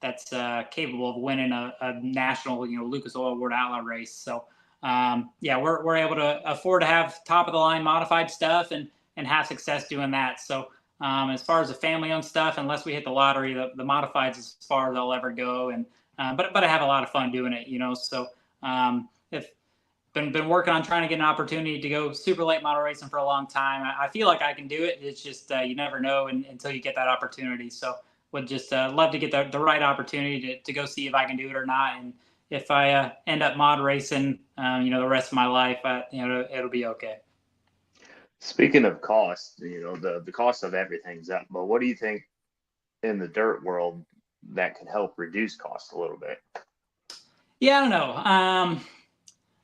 that's capable of winning a national, Lucas Oil World Outlaw race. So we're able to afford to have top of the line modified stuff and have success doing that. So as far as the family owned stuff, unless we hit the lottery, the modifieds as far as I'll ever go. And but I have a lot of fun doing it, So if been working on trying to get an opportunity to go super late model racing for a long time. I feel like I can do it. It's just you never know until you get that opportunity. So would just love to get the right opportunity to go see if I can do it or not. And if I end up mod racing, the rest of my life, it'll be okay. Speaking of cost, the cost of everything's up. But what do you think in the dirt world that could help reduce cost a little bit? Yeah, I don't know.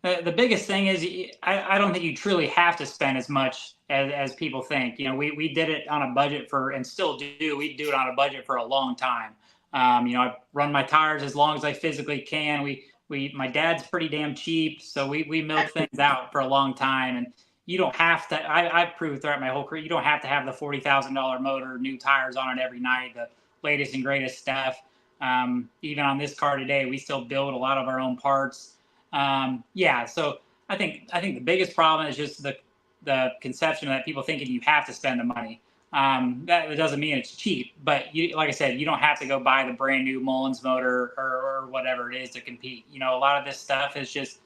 The biggest thing is I don't think you truly have to spend as much as people think. We did it on a budget and still do. We do it on a budget for a long time. I run my tires as long as I physically can. My dad's pretty damn cheap, so we milk things out for a long time. And you don't have to. I've proved throughout my whole career, you don't have to have the $40,000 motor, new tires on it every night, the latest and greatest stuff. Even on this car today, we still build a lot of our own parts. So I think the biggest problem is just the conception that people thinking you have to spend the money. That doesn't mean it's cheap, but like I said, you don't have to go buy the brand new Mullins motor or whatever it is to compete. A lot of this stuff is just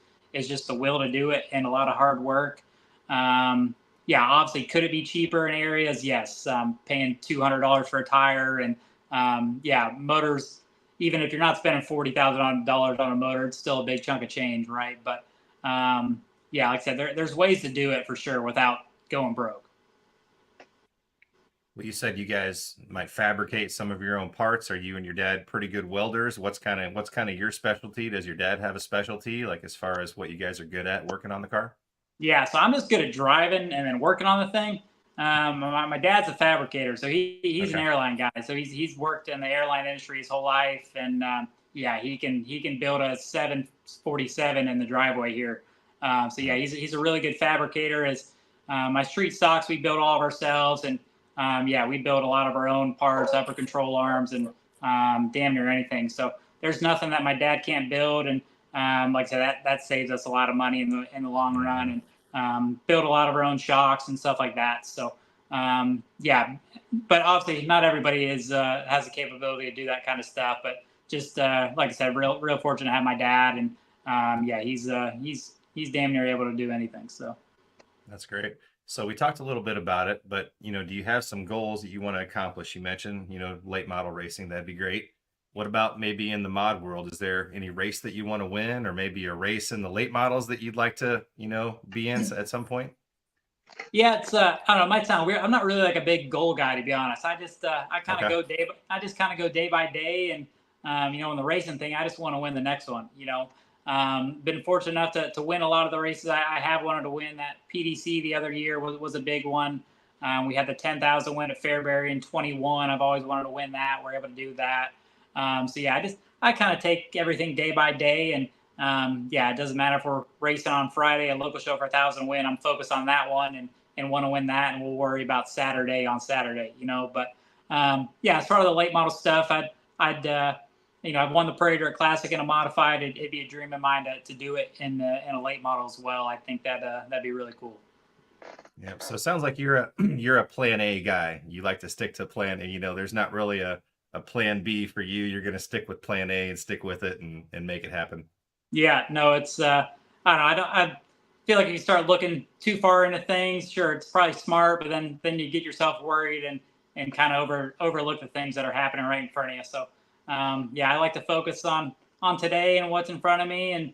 the will to do it and a lot of hard work. Obviously, could it be cheaper in areas? Yes. Paying $200 for a tire and motors. Even if you're not spending $40,000 on a motor, it's still a big chunk of change, right? But like I said, there's ways to do it for sure without going broke. Well, you said you guys might fabricate some of your own parts. Are you and your dad pretty good welders? What's kind of your specialty? Does your dad have a specialty, like as far as what you guys are good at working on the car? Yeah, so I'm just good at driving and then working on the thing. My dad's a fabricator, so he's an airline guy. So he's worked in the airline industry his whole life, and he can build a 747 in the driveway here. He's a really good fabricator. As my street stocks, we build all of ourselves, and we build a lot of our own parts, upper control arms, and damn near anything. So there's nothing that my dad can't build, and like I said, that saves us a lot of money in the long run, and build a lot of our own shocks and stuff like that. So, but obviously not everybody has the capability to do that kind of stuff. But just like I said, real fortunate to have my dad, and he's damn near able to do anything. So that's great. So we talked a little bit about it, but do you have some goals that you want to accomplish? You mentioned late model racing. That'd be great. What about maybe in the mod world? Is there any race that you want to win, or maybe a race in the late models that you'd like to, be in at some point? Yeah, it's I don't know, it might sound weird. I'm not really like a big goal guy, to be honest. I just I kind of go day by day, and in the racing thing, I just want to win the next one. Been fortunate enough to win a lot of the races I have wanted to win. That PDC the other year was a big one. We had the 10,000 win at Fairbury in 21. I've always wanted to win that. We're able to do that. I kind of take everything day by day, and it doesn't matter if we're racing on Friday, a local show for 1,000 win. I'm focused on that one and want to win that, and we'll worry about Saturday on Saturday, But as far as the late model stuff, I've won the Prairie Dirt Classic in a modified. It'd be a dream of mine to do it in a late model as well. I think that'd be really cool. Yeah. So it sounds like you're a plan A guy. You like to stick to plan A. There's not really a plan B for you. You're going to stick with plan A and stick with it and make it happen. Yeah, no, it's, I don't know. I feel like if you start looking too far into things, sure, it's probably smart, but then you get yourself worried and kind of overlook the things that are happening right in front of you. So, I like to focus on today and what's in front of me. And,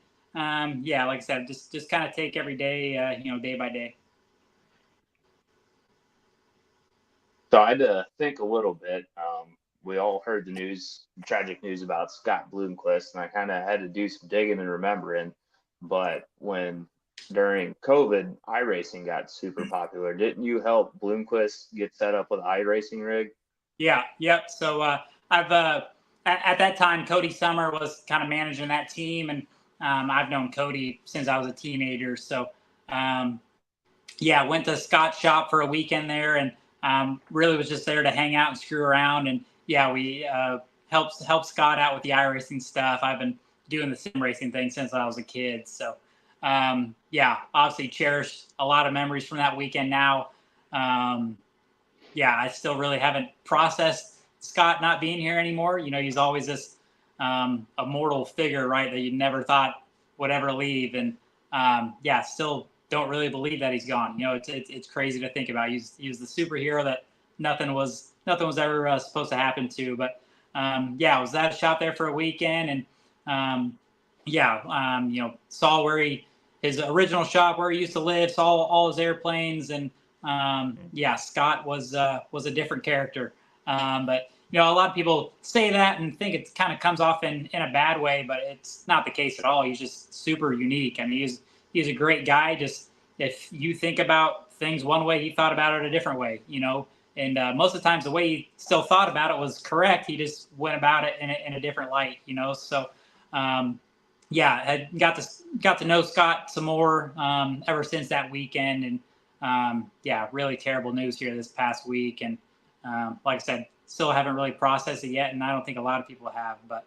like I said, just kind of take every day, day by day. So I had to think a little bit. We all heard the tragic news about Scott Bloomquist, and I kind of had to do some digging and remembering. But during COVID, iRacing got super popular. Didn't you help Bloomquist get set up with an iRacing rig? Yeah, yep. So I've at that time, Cody Summer was kind of managing that team, and I've known Cody since I was a teenager. So went to Scott's shop for a weekend there, and really was just there to hang out and screw around. And we helped Scott out with the iRacing stuff. I've been doing the sim racing thing since I was a kid. So, obviously cherish a lot of memories from that weekend now. I still really haven't processed Scott not being here anymore. He's always this a mortal figure, right, that you never thought would ever leave. And still don't really believe that he's gone. It's crazy to think about. He was the superhero that nothing was ever supposed to happen to. But I was at a shop there for a weekend, and saw where his original shop, where he used to live, saw all his airplanes, and Scott was a different character. But a lot of people say that and think it kind of comes off in a bad way, but it's not the case at all. He's just super unique. I mean, he's a great guy. Just if you think about things one way, he thought about it a different way, And most of the times, the way he still thought about it was correct. He just went about it in a different light, So, I got to know Scott some more ever since that weekend, and really terrible news here this past week. And like I said, still haven't really processed it yet, and I don't think a lot of people have. But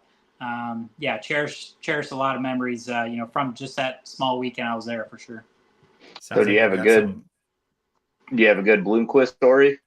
cherish a lot of memories, from just that small weekend I was there for sure. So do you have a good Bloomquist story?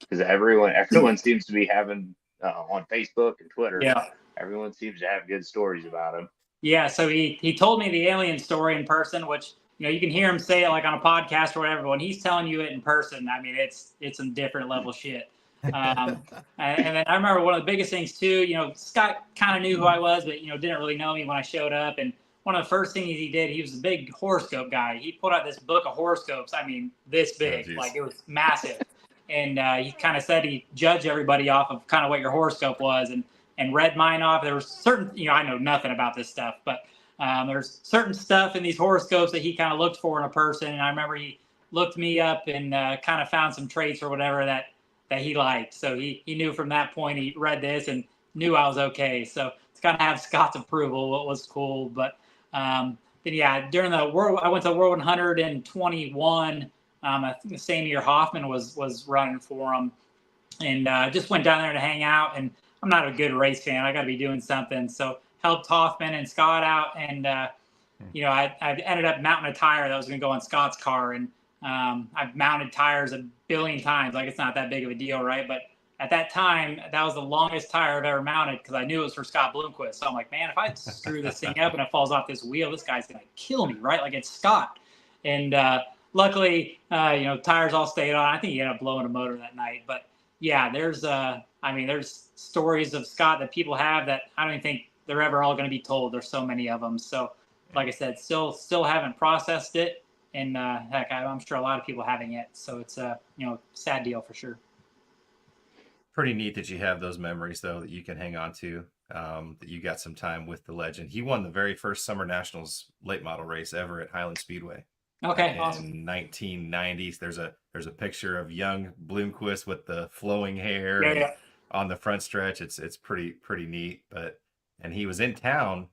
Because everyone seems to be having on Facebook and Twitter. Yeah, everyone seems to have good stories about him. Yeah, so he told me the alien story in person, which you can hear him say it like on a podcast or whatever. But when he's telling you it in person, I mean it's some different level shit. And then I remember one of the biggest things too. Scott kind of knew who I was, but didn't really know me when I showed up. And one of the first things he did, he was a big horoscope guy. He pulled out this book of horoscopes. I mean, this big, like it was massive. And he kind of said he judged everybody off of kind of what your horoscope was, and read mine off. There was certain, I know nothing about this stuff, but there's certain stuff in these horoscopes that he kind of looked for in a person. And I remember he looked me up and kind of found some traits or whatever that he liked. So he knew from that point, he read this and knew I was okay. So to kind of have Scott's approval, what was cool. But during the world, I went to World 121. I think the same year Hoffman was running for him, and just went down there to hang out. And I'm not a good race fan. I got to be doing something. So helped Hoffman and Scott out. And, I ended up mounting a tire that was going to go on Scott's car. And I've mounted tires a billion times. Like, it's not that big of a deal, right? But at that time, that was the longest tire I've ever mounted because I knew it was for Scott Bloomquist. So I'm like, man, if I screw this thing up and it falls off this wheel, this guy's going to kill me, right? Like, it's Scott. And luckily, tires all stayed on. I think he ended up blowing a motor that night. But, yeah, there's stories of Scott that people have that I don't even think they're ever all going to be told. There's so many of them. So, like I said, still haven't processed it. And heck, I'm sure a lot of people haven't yet. So it's a sad deal for sure. Pretty neat that you have those memories though that you can hang on to. That you got some time with the legend. He won the very first Summer Nationals late model race ever at Highland Speedway. Okay, awesome. In 1990s, there's a picture of young Bloomquist with the flowing hair on the front stretch. It's pretty neat. And he was in town.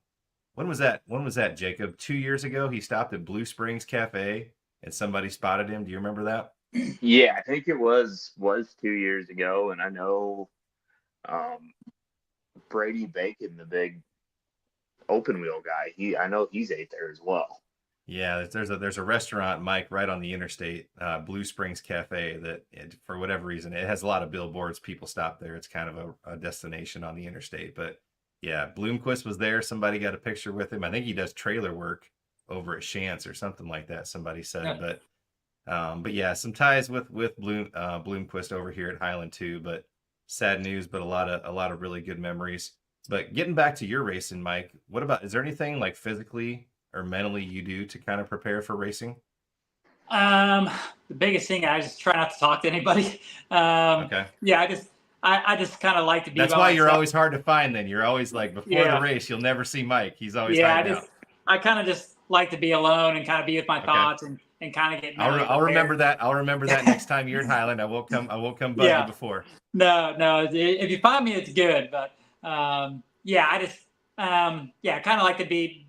When was that, Jacob? 2 years ago, he stopped at Blue Springs Cafe and somebody spotted him. Do you remember that? Yeah, I think it was 2 years ago, and I know Brady Bacon, the big open wheel guy. I know he's ate there as well. Yeah, there's a restaurant, Mike, right on the interstate, Blue Springs Cafe, that for whatever reason it has a lot of billboards. People stop there. It's kind of a destination on the interstate. But yeah, Bloomquist was there. Somebody got a picture with him. I think he does trailer work over at Shantz or something like that. Somebody said, Yeah. But yeah, some ties with Bloomquist over here at Highland too. But sad news, but a lot of really good memories. But getting back to your racing, Mike, is there anything like physically or mentally you do to kind of prepare for racing? The biggest thing, I just try not to talk to anybody. Okay. Yeah, I just kind of like to be. That's why you're always hard to find. Then you're always like before the race, you'll never see Mike. He's always hiding out. I kind of just like to be alone and kind of be with my thoughts and kind of get. I'll remember that. I'll remember that next time you're in Highland. I won't come bug you before. No. If you find me, it's good. But I just kind of like to be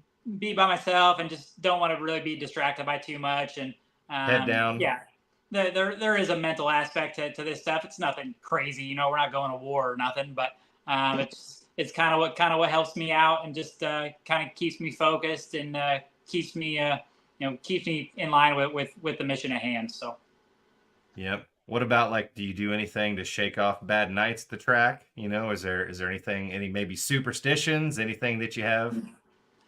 by myself and just don't want to really be distracted by too much and head down. Yeah. There is a mental aspect to this stuff. It's nothing crazy, we're not going to war or nothing, but it's kind of what helps me out and just kind of keeps me focused and keeps me in line with the mission at hand. So. Yep. What about like, do you do anything to shake off bad nights at the track? Is there anything, any maybe superstitions, anything that you have,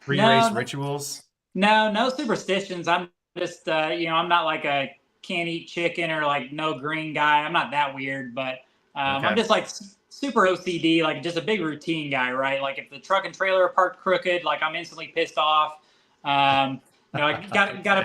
pre-race No, rituals? no superstitions. I'm just, I'm not like a can't eat chicken or like no green guy. I'm not that weird, but I'm Okay. just like super OCD, like just a big routine guy, right? Like if the truck and trailer are parked crooked, like I'm instantly pissed off. I got to Okay.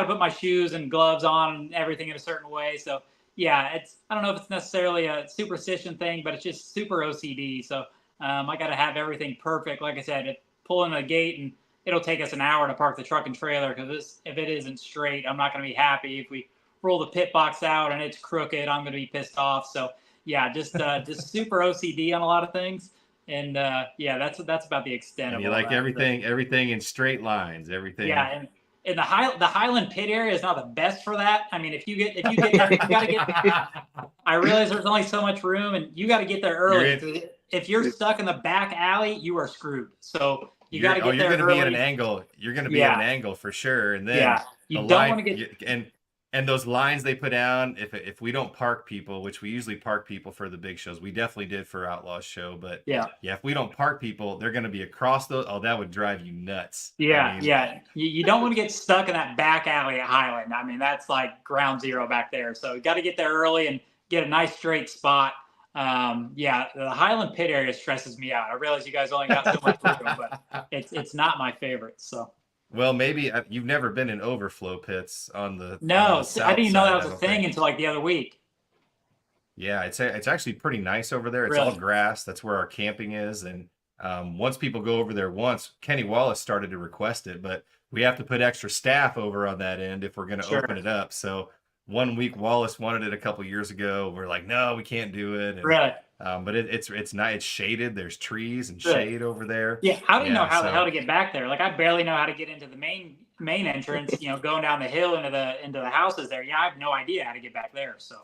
put my shoes and gloves on and everything in a certain way. So yeah, I don't know if it's necessarily a superstition thing, but it's just super OCD. So I got to have everything perfect. Like I said, pulling a gate and it'll take us an hour to park the truck and trailer because if it isn't straight, I'm not going to be happy. If we roll the pit box out and it's crooked, I'm going to be pissed off. So yeah, just super OCD on a lot of things, and yeah, that's about the extent And of you all like that. But everything in straight lines, yeah, everything. and the Highland pit area is not the best for that. I mean, if you get there, you got to get. I realize there's only so much room, and you got to get there You're early. in, If you're stuck in the back alley, you are screwed. So you got to get you're there going to be at an early. angle. You're going to be at an Yeah, angle for sure. And then yeah. the You don't want line to get. and those lines they put down, if we don't park people, which we usually park people for the big shows, we definitely did for Outlaws show, but Yeah. yeah, if we don't park people, they're going to be across those. Oh, that would drive you nuts. Yeah, yeah. You don't want to get stuck in that back alley at Highland. I mean, that's like ground zero back there. So you got to get there early and get a nice straight spot. Yeah, the Highland pit area stresses me out. I realize you guys only got so much room, but it's not my favorite. So Well, maybe you've never been in overflow pits on the no, I didn't south even know that side, was I a don't thing think. until like the other week. Yeah, it's actually pretty nice over there. It's all Really? grass. That's where our camping is. And once people go over there once, Kenny Wallace started to request it, but we have to put extra staff over on that end if we're going to open Sure. it up. So one week Wallace wanted it a couple years ago. We're like, no, we can't do it. And Really? but it's nice. It's shaded. There's trees and Really? shade over there. Yeah. I don't even know Yeah, how the hell so to get back there. Like I barely know how to get into the main entrance. Going down the hill into the houses there. Yeah, I have no idea how to get back there. So.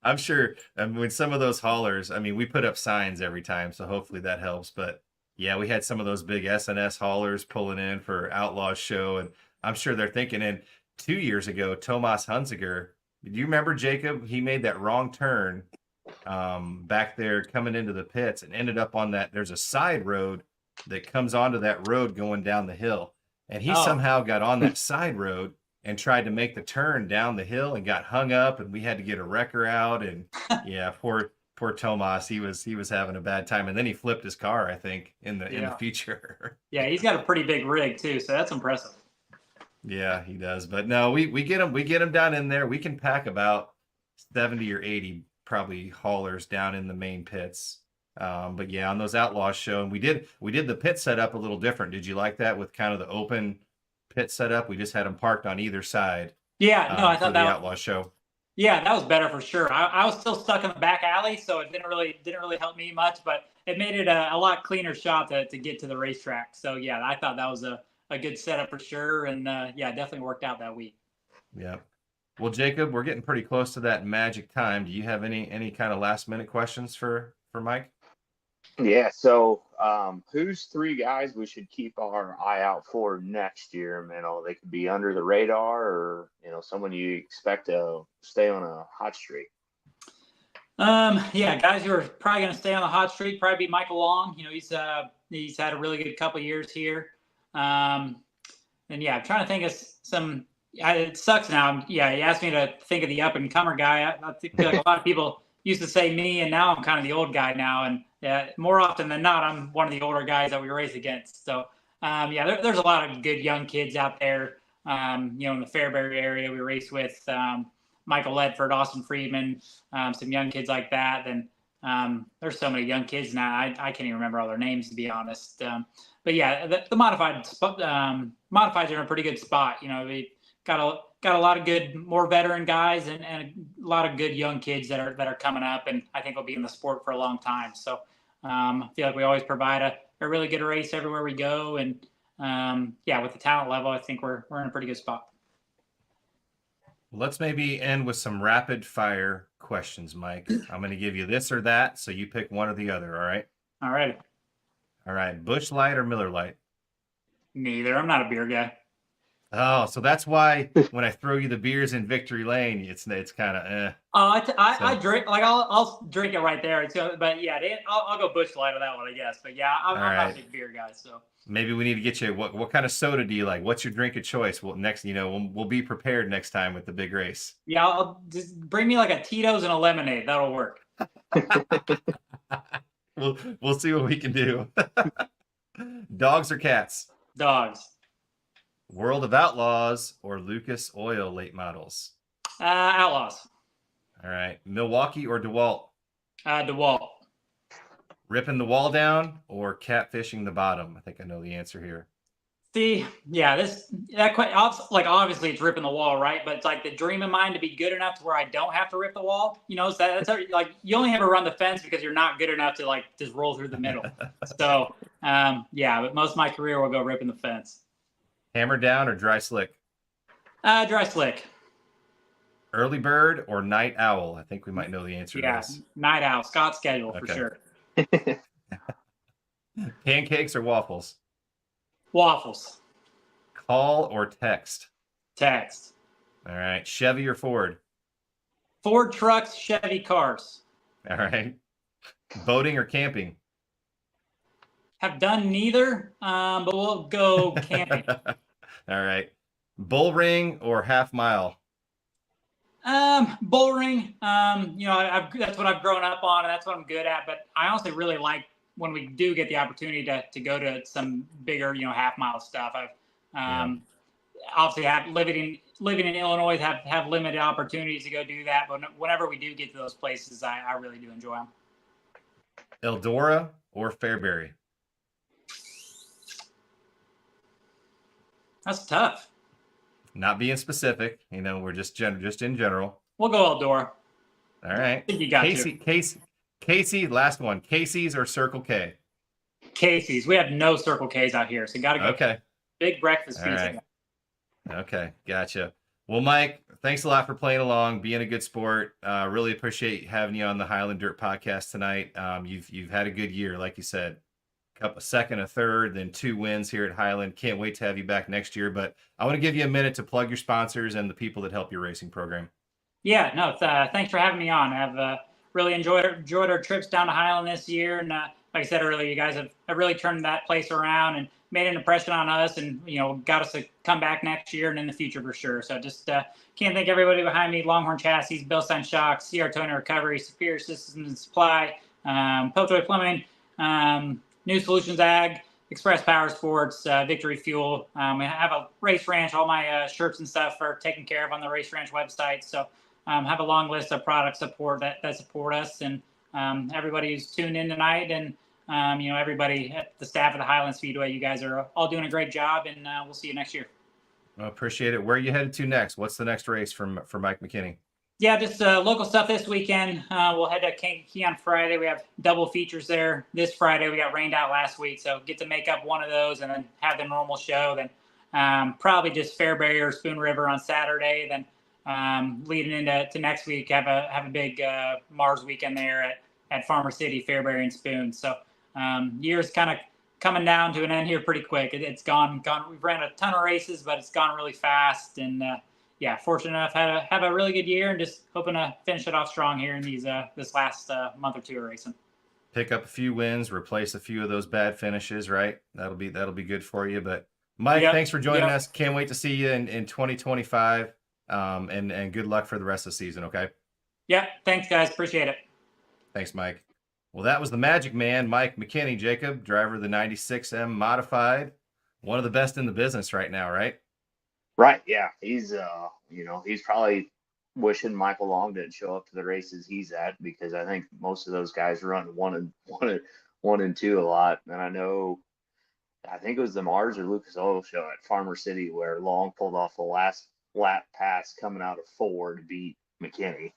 I'm sure when some of those haulers, I mean, we put up signs every time, so hopefully that helps. But yeah, we had some of those big SNS haulers pulling in for Outlaw show, and I'm sure they're thinking. And 2 years ago, Tomas Hunziger, do you remember Jacob? He made that wrong turn back there coming into the pits and ended up on that. There's a side road that comes onto that road going down the hill, and he Oh. somehow got on that side road and tried to make the turn down the hill and got hung up, and we had to get a wrecker out. And yeah, poor Tomas, he was having a bad time, and then he flipped his car, I think, in the Yeah. future. Yeah, he's got a pretty big rig too, so that's impressive. Yeah, he does. But no, we get him down in there. We can pack about 70 or 80 probably haulers down in the main pits. But yeah, on those Outlaws show, and we did the pit setup a little different. Did you like that with kind of the open pit setup? We just had them parked on either side. Yeah, no, I For thought the that. Outlaw show. Yeah, that was better for sure. I was still stuck in the back alley, so it didn't really help me much, but it made it a lot cleaner shot to get to the racetrack. So yeah, I thought that was a good setup for sure, and yeah, it definitely worked out that week. Yeah. Well, Jacob, we're getting pretty close to that magic time. Do you have any kind of last minute questions for Mike? Yeah. So, who's three guys we should keep our eye out for next year? They could be under the radar, or someone you expect to stay on a hot streak. Yeah, guys who are probably going to stay on the hot streak probably be Michael Long. He's had a really good couple of years here. And yeah, I'm trying to think of some. It sucks now. Yeah, he asked me to think of the up and comer guy. I feel like a lot of people used to say me, and now I'm kind of the old guy now. And more often than not, I'm one of the older guys that we race against. So yeah, there's a lot of good young kids out there. In the Fairbury area, we race with Michael Ledford, Austin Friedman, some young kids like that. And there's so many young kids now. I can't even remember all their names, to be honest. But yeah, the modifieds are in a pretty good spot. We got a lot of good, more veteran guys and a lot of good young kids that are coming up, and I think will be in the sport for a long time. So I feel like we always provide a really good race everywhere we go, and yeah, with the talent level, I think we're in a pretty good spot. Let's maybe end with some rapid fire questions, Mike. I'm going to give you this or that, so you pick one or the other. All right. All right. All right. Busch Light or Miller Light? Neither. I'm not a beer guy. Oh, so that's why when I throw you the beers in Victory Lane, it's kind of I So, drink like I'll drink it right there. So, but yeah, I'll go Busch Light on that one, I guess. But yeah, all I'm not a right. big beer guy. So Maybe we need to get you what kind of soda do you like? What's your drink of choice? Well, next, we'll be prepared next time with the big race. yeah, I'll just bring me like a Tito's and a lemonade. That'll work. We'll see what we can do. Dogs or cats? Dogs. World of Outlaws or Lucas Oil late models? Outlaws. All right. Milwaukee or DeWalt? DeWalt. Ripping the wall down or catfishing the bottom? I think I know the answer here. See, yeah, obviously it's ripping the wall, right? But it's like the dream of mine to be good enough to where I don't have to rip the wall. So that's like you only have to run the fence because you're not good enough to like just roll through the middle. So yeah, but most of my career will go ripping the fence. Hammer down or dry slick? Dry slick. Early bird or night owl? I think we might know the answer to this. Night owl. Scott schedule for Okay. sure. Pancakes or waffles? Waffles. Call or text? Text. All right. Chevy or Ford? Ford trucks, Chevy cars. All right. Boating or camping? Have done neither, but we'll go camping. All right. Bull ring or half mile? Bull ring. That's what I've grown up on, and that's what I'm good at. But I honestly really like when we do get the opportunity to go to some bigger, half mile stuff. I've obviously living in Illinois have limited opportunities to go do that, but whenever we do get to those places, I really do enjoy them. Eldora or Fairbury? That's tough. Not being specific, we're just in general. We'll go Eldora. All right. I think you got Casey, last one. Casey's or Circle K? Casey's. We have no Circle K's out here, so got to go. Okay. Big breakfast pizza. Right. Okay, gotcha. Well, Mike, thanks a lot for playing along, being a good sport. Really appreciate having you on the Highland Dirt podcast tonight. You've had a good year, like you said. A second, a third, then 2 wins here at Highland. Can't wait to have you back next year. But I want to give you a minute to plug your sponsors and the people that help your racing program. Yeah, no, thanks for having me on. I've really enjoyed our trips down to Highland this year, and like I said earlier, you guys have really turned that place around and made an impression on us, and got us to come back next year and in the future for sure. So just can't thank everybody behind me: Longhorn Chassis, Blumenstein Shocks, CR Towing Recovery, Superior Systems and Supply, Peltoy Plumbing, New Solutions Ag, Express Power Sports, Victory Fuel. We have a Race Ranch. All my shirts and stuff are taken care of on the Race Ranch website. So have a long list of product support that support us, and everybody who's tuned in tonight, and everybody at the staff of the Highland Speedway. You guys are all doing a great job, and we'll see you next year. Well, appreciate it. Where are you headed to next? What's the next race for Mike McKinney? Yeah, just local stuff this weekend. We'll head to Kankakee on Friday. We have double features there this Friday. We got rained out last week, so get to make up one of those and then have the normal show. Then probably just Fairbury or Spoon River on Saturday. Then leading into next week, have a big Mars weekend there at Farmer City, Fairbury, and Spoon. So year's kind of coming down to an end here pretty quick. It's gone. We've ran a ton of races, but it's gone really fast. And yeah, fortunate enough have a really good year, and just hoping to finish it off strong here in this last month or two of racing. Pick up a few wins, replace a few of those bad finishes, right? That'll be good for you. But Mike, thanks for joining us. Can't wait to see you in 2025. And good luck for the rest of the season. Okay. Yeah. Thanks, guys. Appreciate it. Thanks, Mike. Well, that was the Magic Man, Mike McKinney, Jacob, driver of the 96M Modified, one of the best in the business right now, right? Right. Yeah. He's he's probably wishing Michael Long didn't show up to the races he's at, because I think most of those guys run one and two a lot. And I think it was the Mars or Lucas Oil show at Farmer City where Long pulled off the last lap pass coming out of 4 to beat McKinney.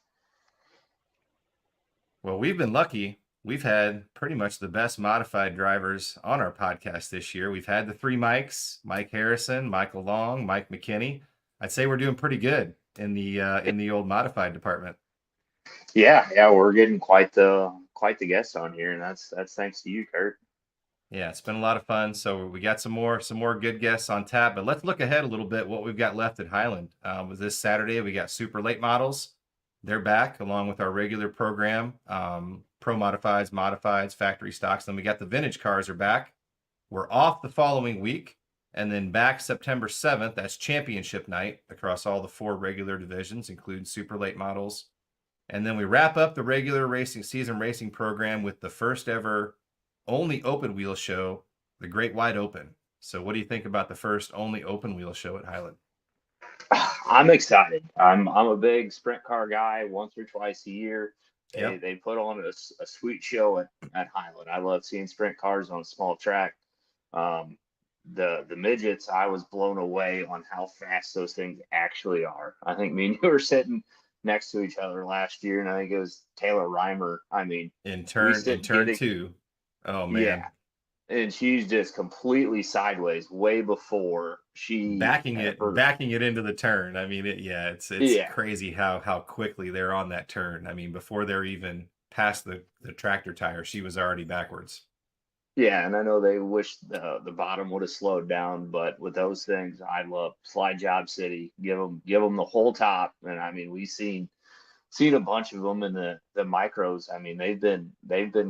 Well, we've been lucky. We've had pretty much the best modified drivers on our podcast this year. We've had the 3 Mikes: Mike Harrison, Michael Long, Mike McKinney. I'd say we're doing pretty good in the old modified department. Yeah, we're getting quite the guests on here, and that's thanks to you, Kurt. Yeah, it's been a lot of fun. So we got some more good guests on tap, but let's look ahead a little bit. What we've got left at Highland was this Saturday. We got super late models. They're back along with our regular program, pro modifieds, modifieds, factory stocks. Then we got the vintage cars are back. We're off the following week, and then back September 7th. That's championship night across all the 4 regular divisions, including super late models. And then we wrap up the regular season racing program with the first ever only open wheel show, the Great Wide Open. So what do you think about the first only open wheel show at Highland? I'm excited. I'm a big sprint car guy. Once or twice a year, Yep. they put on a sweet show at Highland. I love seeing sprint cars on a small track. The midgets, I was blown away on how fast those things actually are. I think me and you were sitting next to each other last year, and I think it was Taylor Reimer. I mean, in turn 2. Oh man. Yeah. And she's just completely sideways way before she backing it into the turn. I mean, it's crazy how quickly they're on that turn. I mean, before they're even past the tractor tire, she was already backwards. Yeah, and I know they wish the bottom would have slowed down, but with those things, I love Slide Job City. Give them the whole top, and I mean, we've seen a bunch of them in the micros. I mean, they've been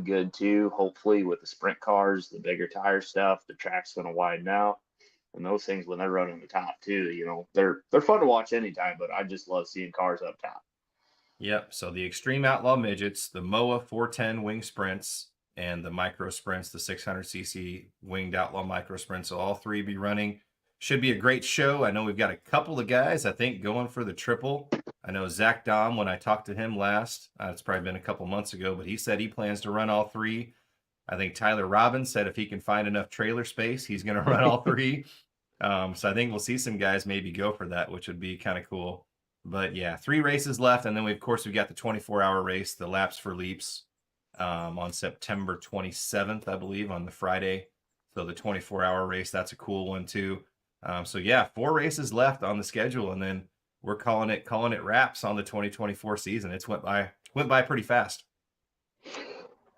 good too. Hopefully, with the sprint cars, the bigger tire stuff, the track's going to widen out, and those things when they're running the top too. You know, they're fun to watch anytime, but I just love seeing cars up top. Yep. So the Extreme Outlaw Midgets, the MOA 410 wing sprints, and the micro sprints, the 600cc winged outlaw micro sprints. So all 3 be running. Should be a great show. I know we've got a couple of guys, I think, going for the triple. I know Zach Dom, when I talked to him last, it's probably been a couple months ago, but he said he plans to run all 3. I think Tyler Robbins said if he can find enough trailer space, he's going to run all 3. So I think we'll see some guys maybe go for that, which would be kind of cool. But yeah, 3 races left. And then we got the 24-hour race, the Laps for Leaps, on September 27th, I believe, on the Friday. So the 24-hour race, that's a cool one too. So yeah, 4 races left on the schedule, and then we're calling it wraps on the 2024 season. It's went by pretty fast.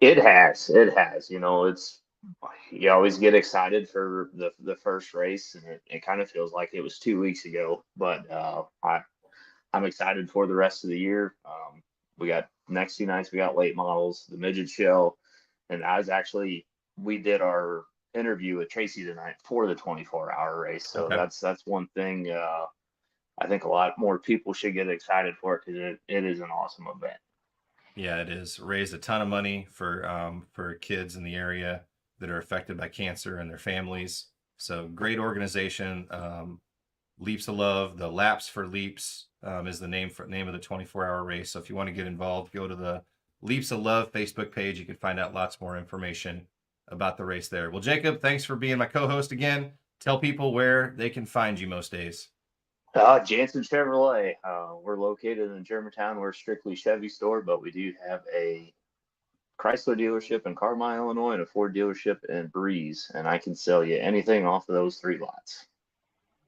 It has. You know, you always get excited for the first race, and it kind of feels like it was 2 weeks ago. But I'm excited for the rest of the year. We got next 2 nights. We got late models, the midget show, and we did our interview with Tracy tonight for the 24-hour race. So okay. That's one thing I think a lot more people should get excited for it, because it is an awesome event. Yeah, it is. Raised a ton of money for kids in the area that are affected by cancer and their families. So great organization. Leaps of Love, the Laps for Leaps is the name of the 24-hour race. So if you want to get involved, go to the Leaps of Love Facebook page. You can find out lots more information about the race there. Well, Jacob, thanks for being my co-host again. Tell people where they can find you most days. Jansen Chevrolet. We're located in Germantown. We're a strictly Chevy store, but we do have a Chrysler dealership in Carmine, Illinois, and a Ford dealership in Breeze. And I can sell you anything off of those 3 lots.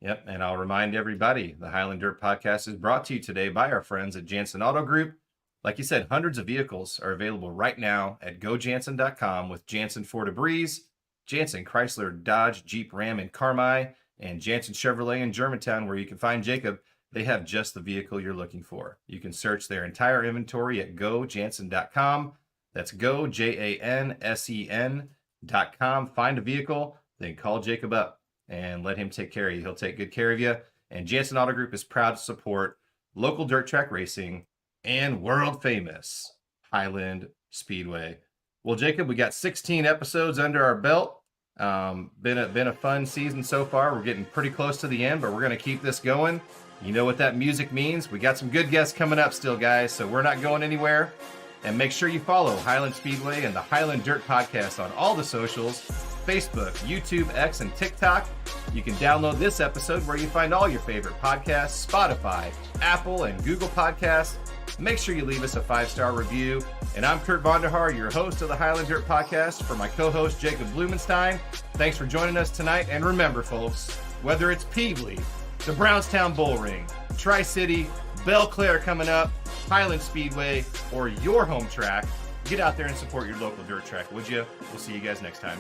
Yep. And I'll remind everybody, the Highland Dirt Podcast is brought to you today by our friends at Jansen Auto Group. Like you said, hundreds of vehicles are available right now at gojansen.com with Jansen Ford Breeze, Jansen Chrysler, Dodge, Jeep, Ram, and Carmi, and Jansen Chevrolet in Germantown, where you can find Jacob. They have just the vehicle you're looking for. You can search their entire inventory at gojansen.com. That's go, JANSEN.com. Find a vehicle, then call Jacob up and let him take care of you. He'll take good care of you. And Jansen Auto Group is proud to support local dirt track racing and world famous Highland Speedway. Well, Jacob, we got 16 episodes under our belt. Been a fun season so far. We're getting pretty close to the end, but we're going to keep this going. You know what that music means. We got some good guests coming up still, guys, so we're not going anywhere. And make sure you follow Highland Speedway and the Highland Dirt Podcast on all the socials, Facebook, YouTube, X, and TikTok. You can download this episode where you find all your favorite podcasts, Spotify, Apple, and Google Podcasts. Make sure you leave us a 5-star review. And I'm Kurt Vonder, your host of the Highland Dirt Podcast, for my co-host Jacob Blumenstein. Thanks for joining us tonight. And remember, folks, whether it's Peevely, the Brownstown Bull Ring, Tri-City, Belle Claire coming up, Highland Speedway, or your home track, get out there and support your local dirt track, would you? We'll see you guys next time.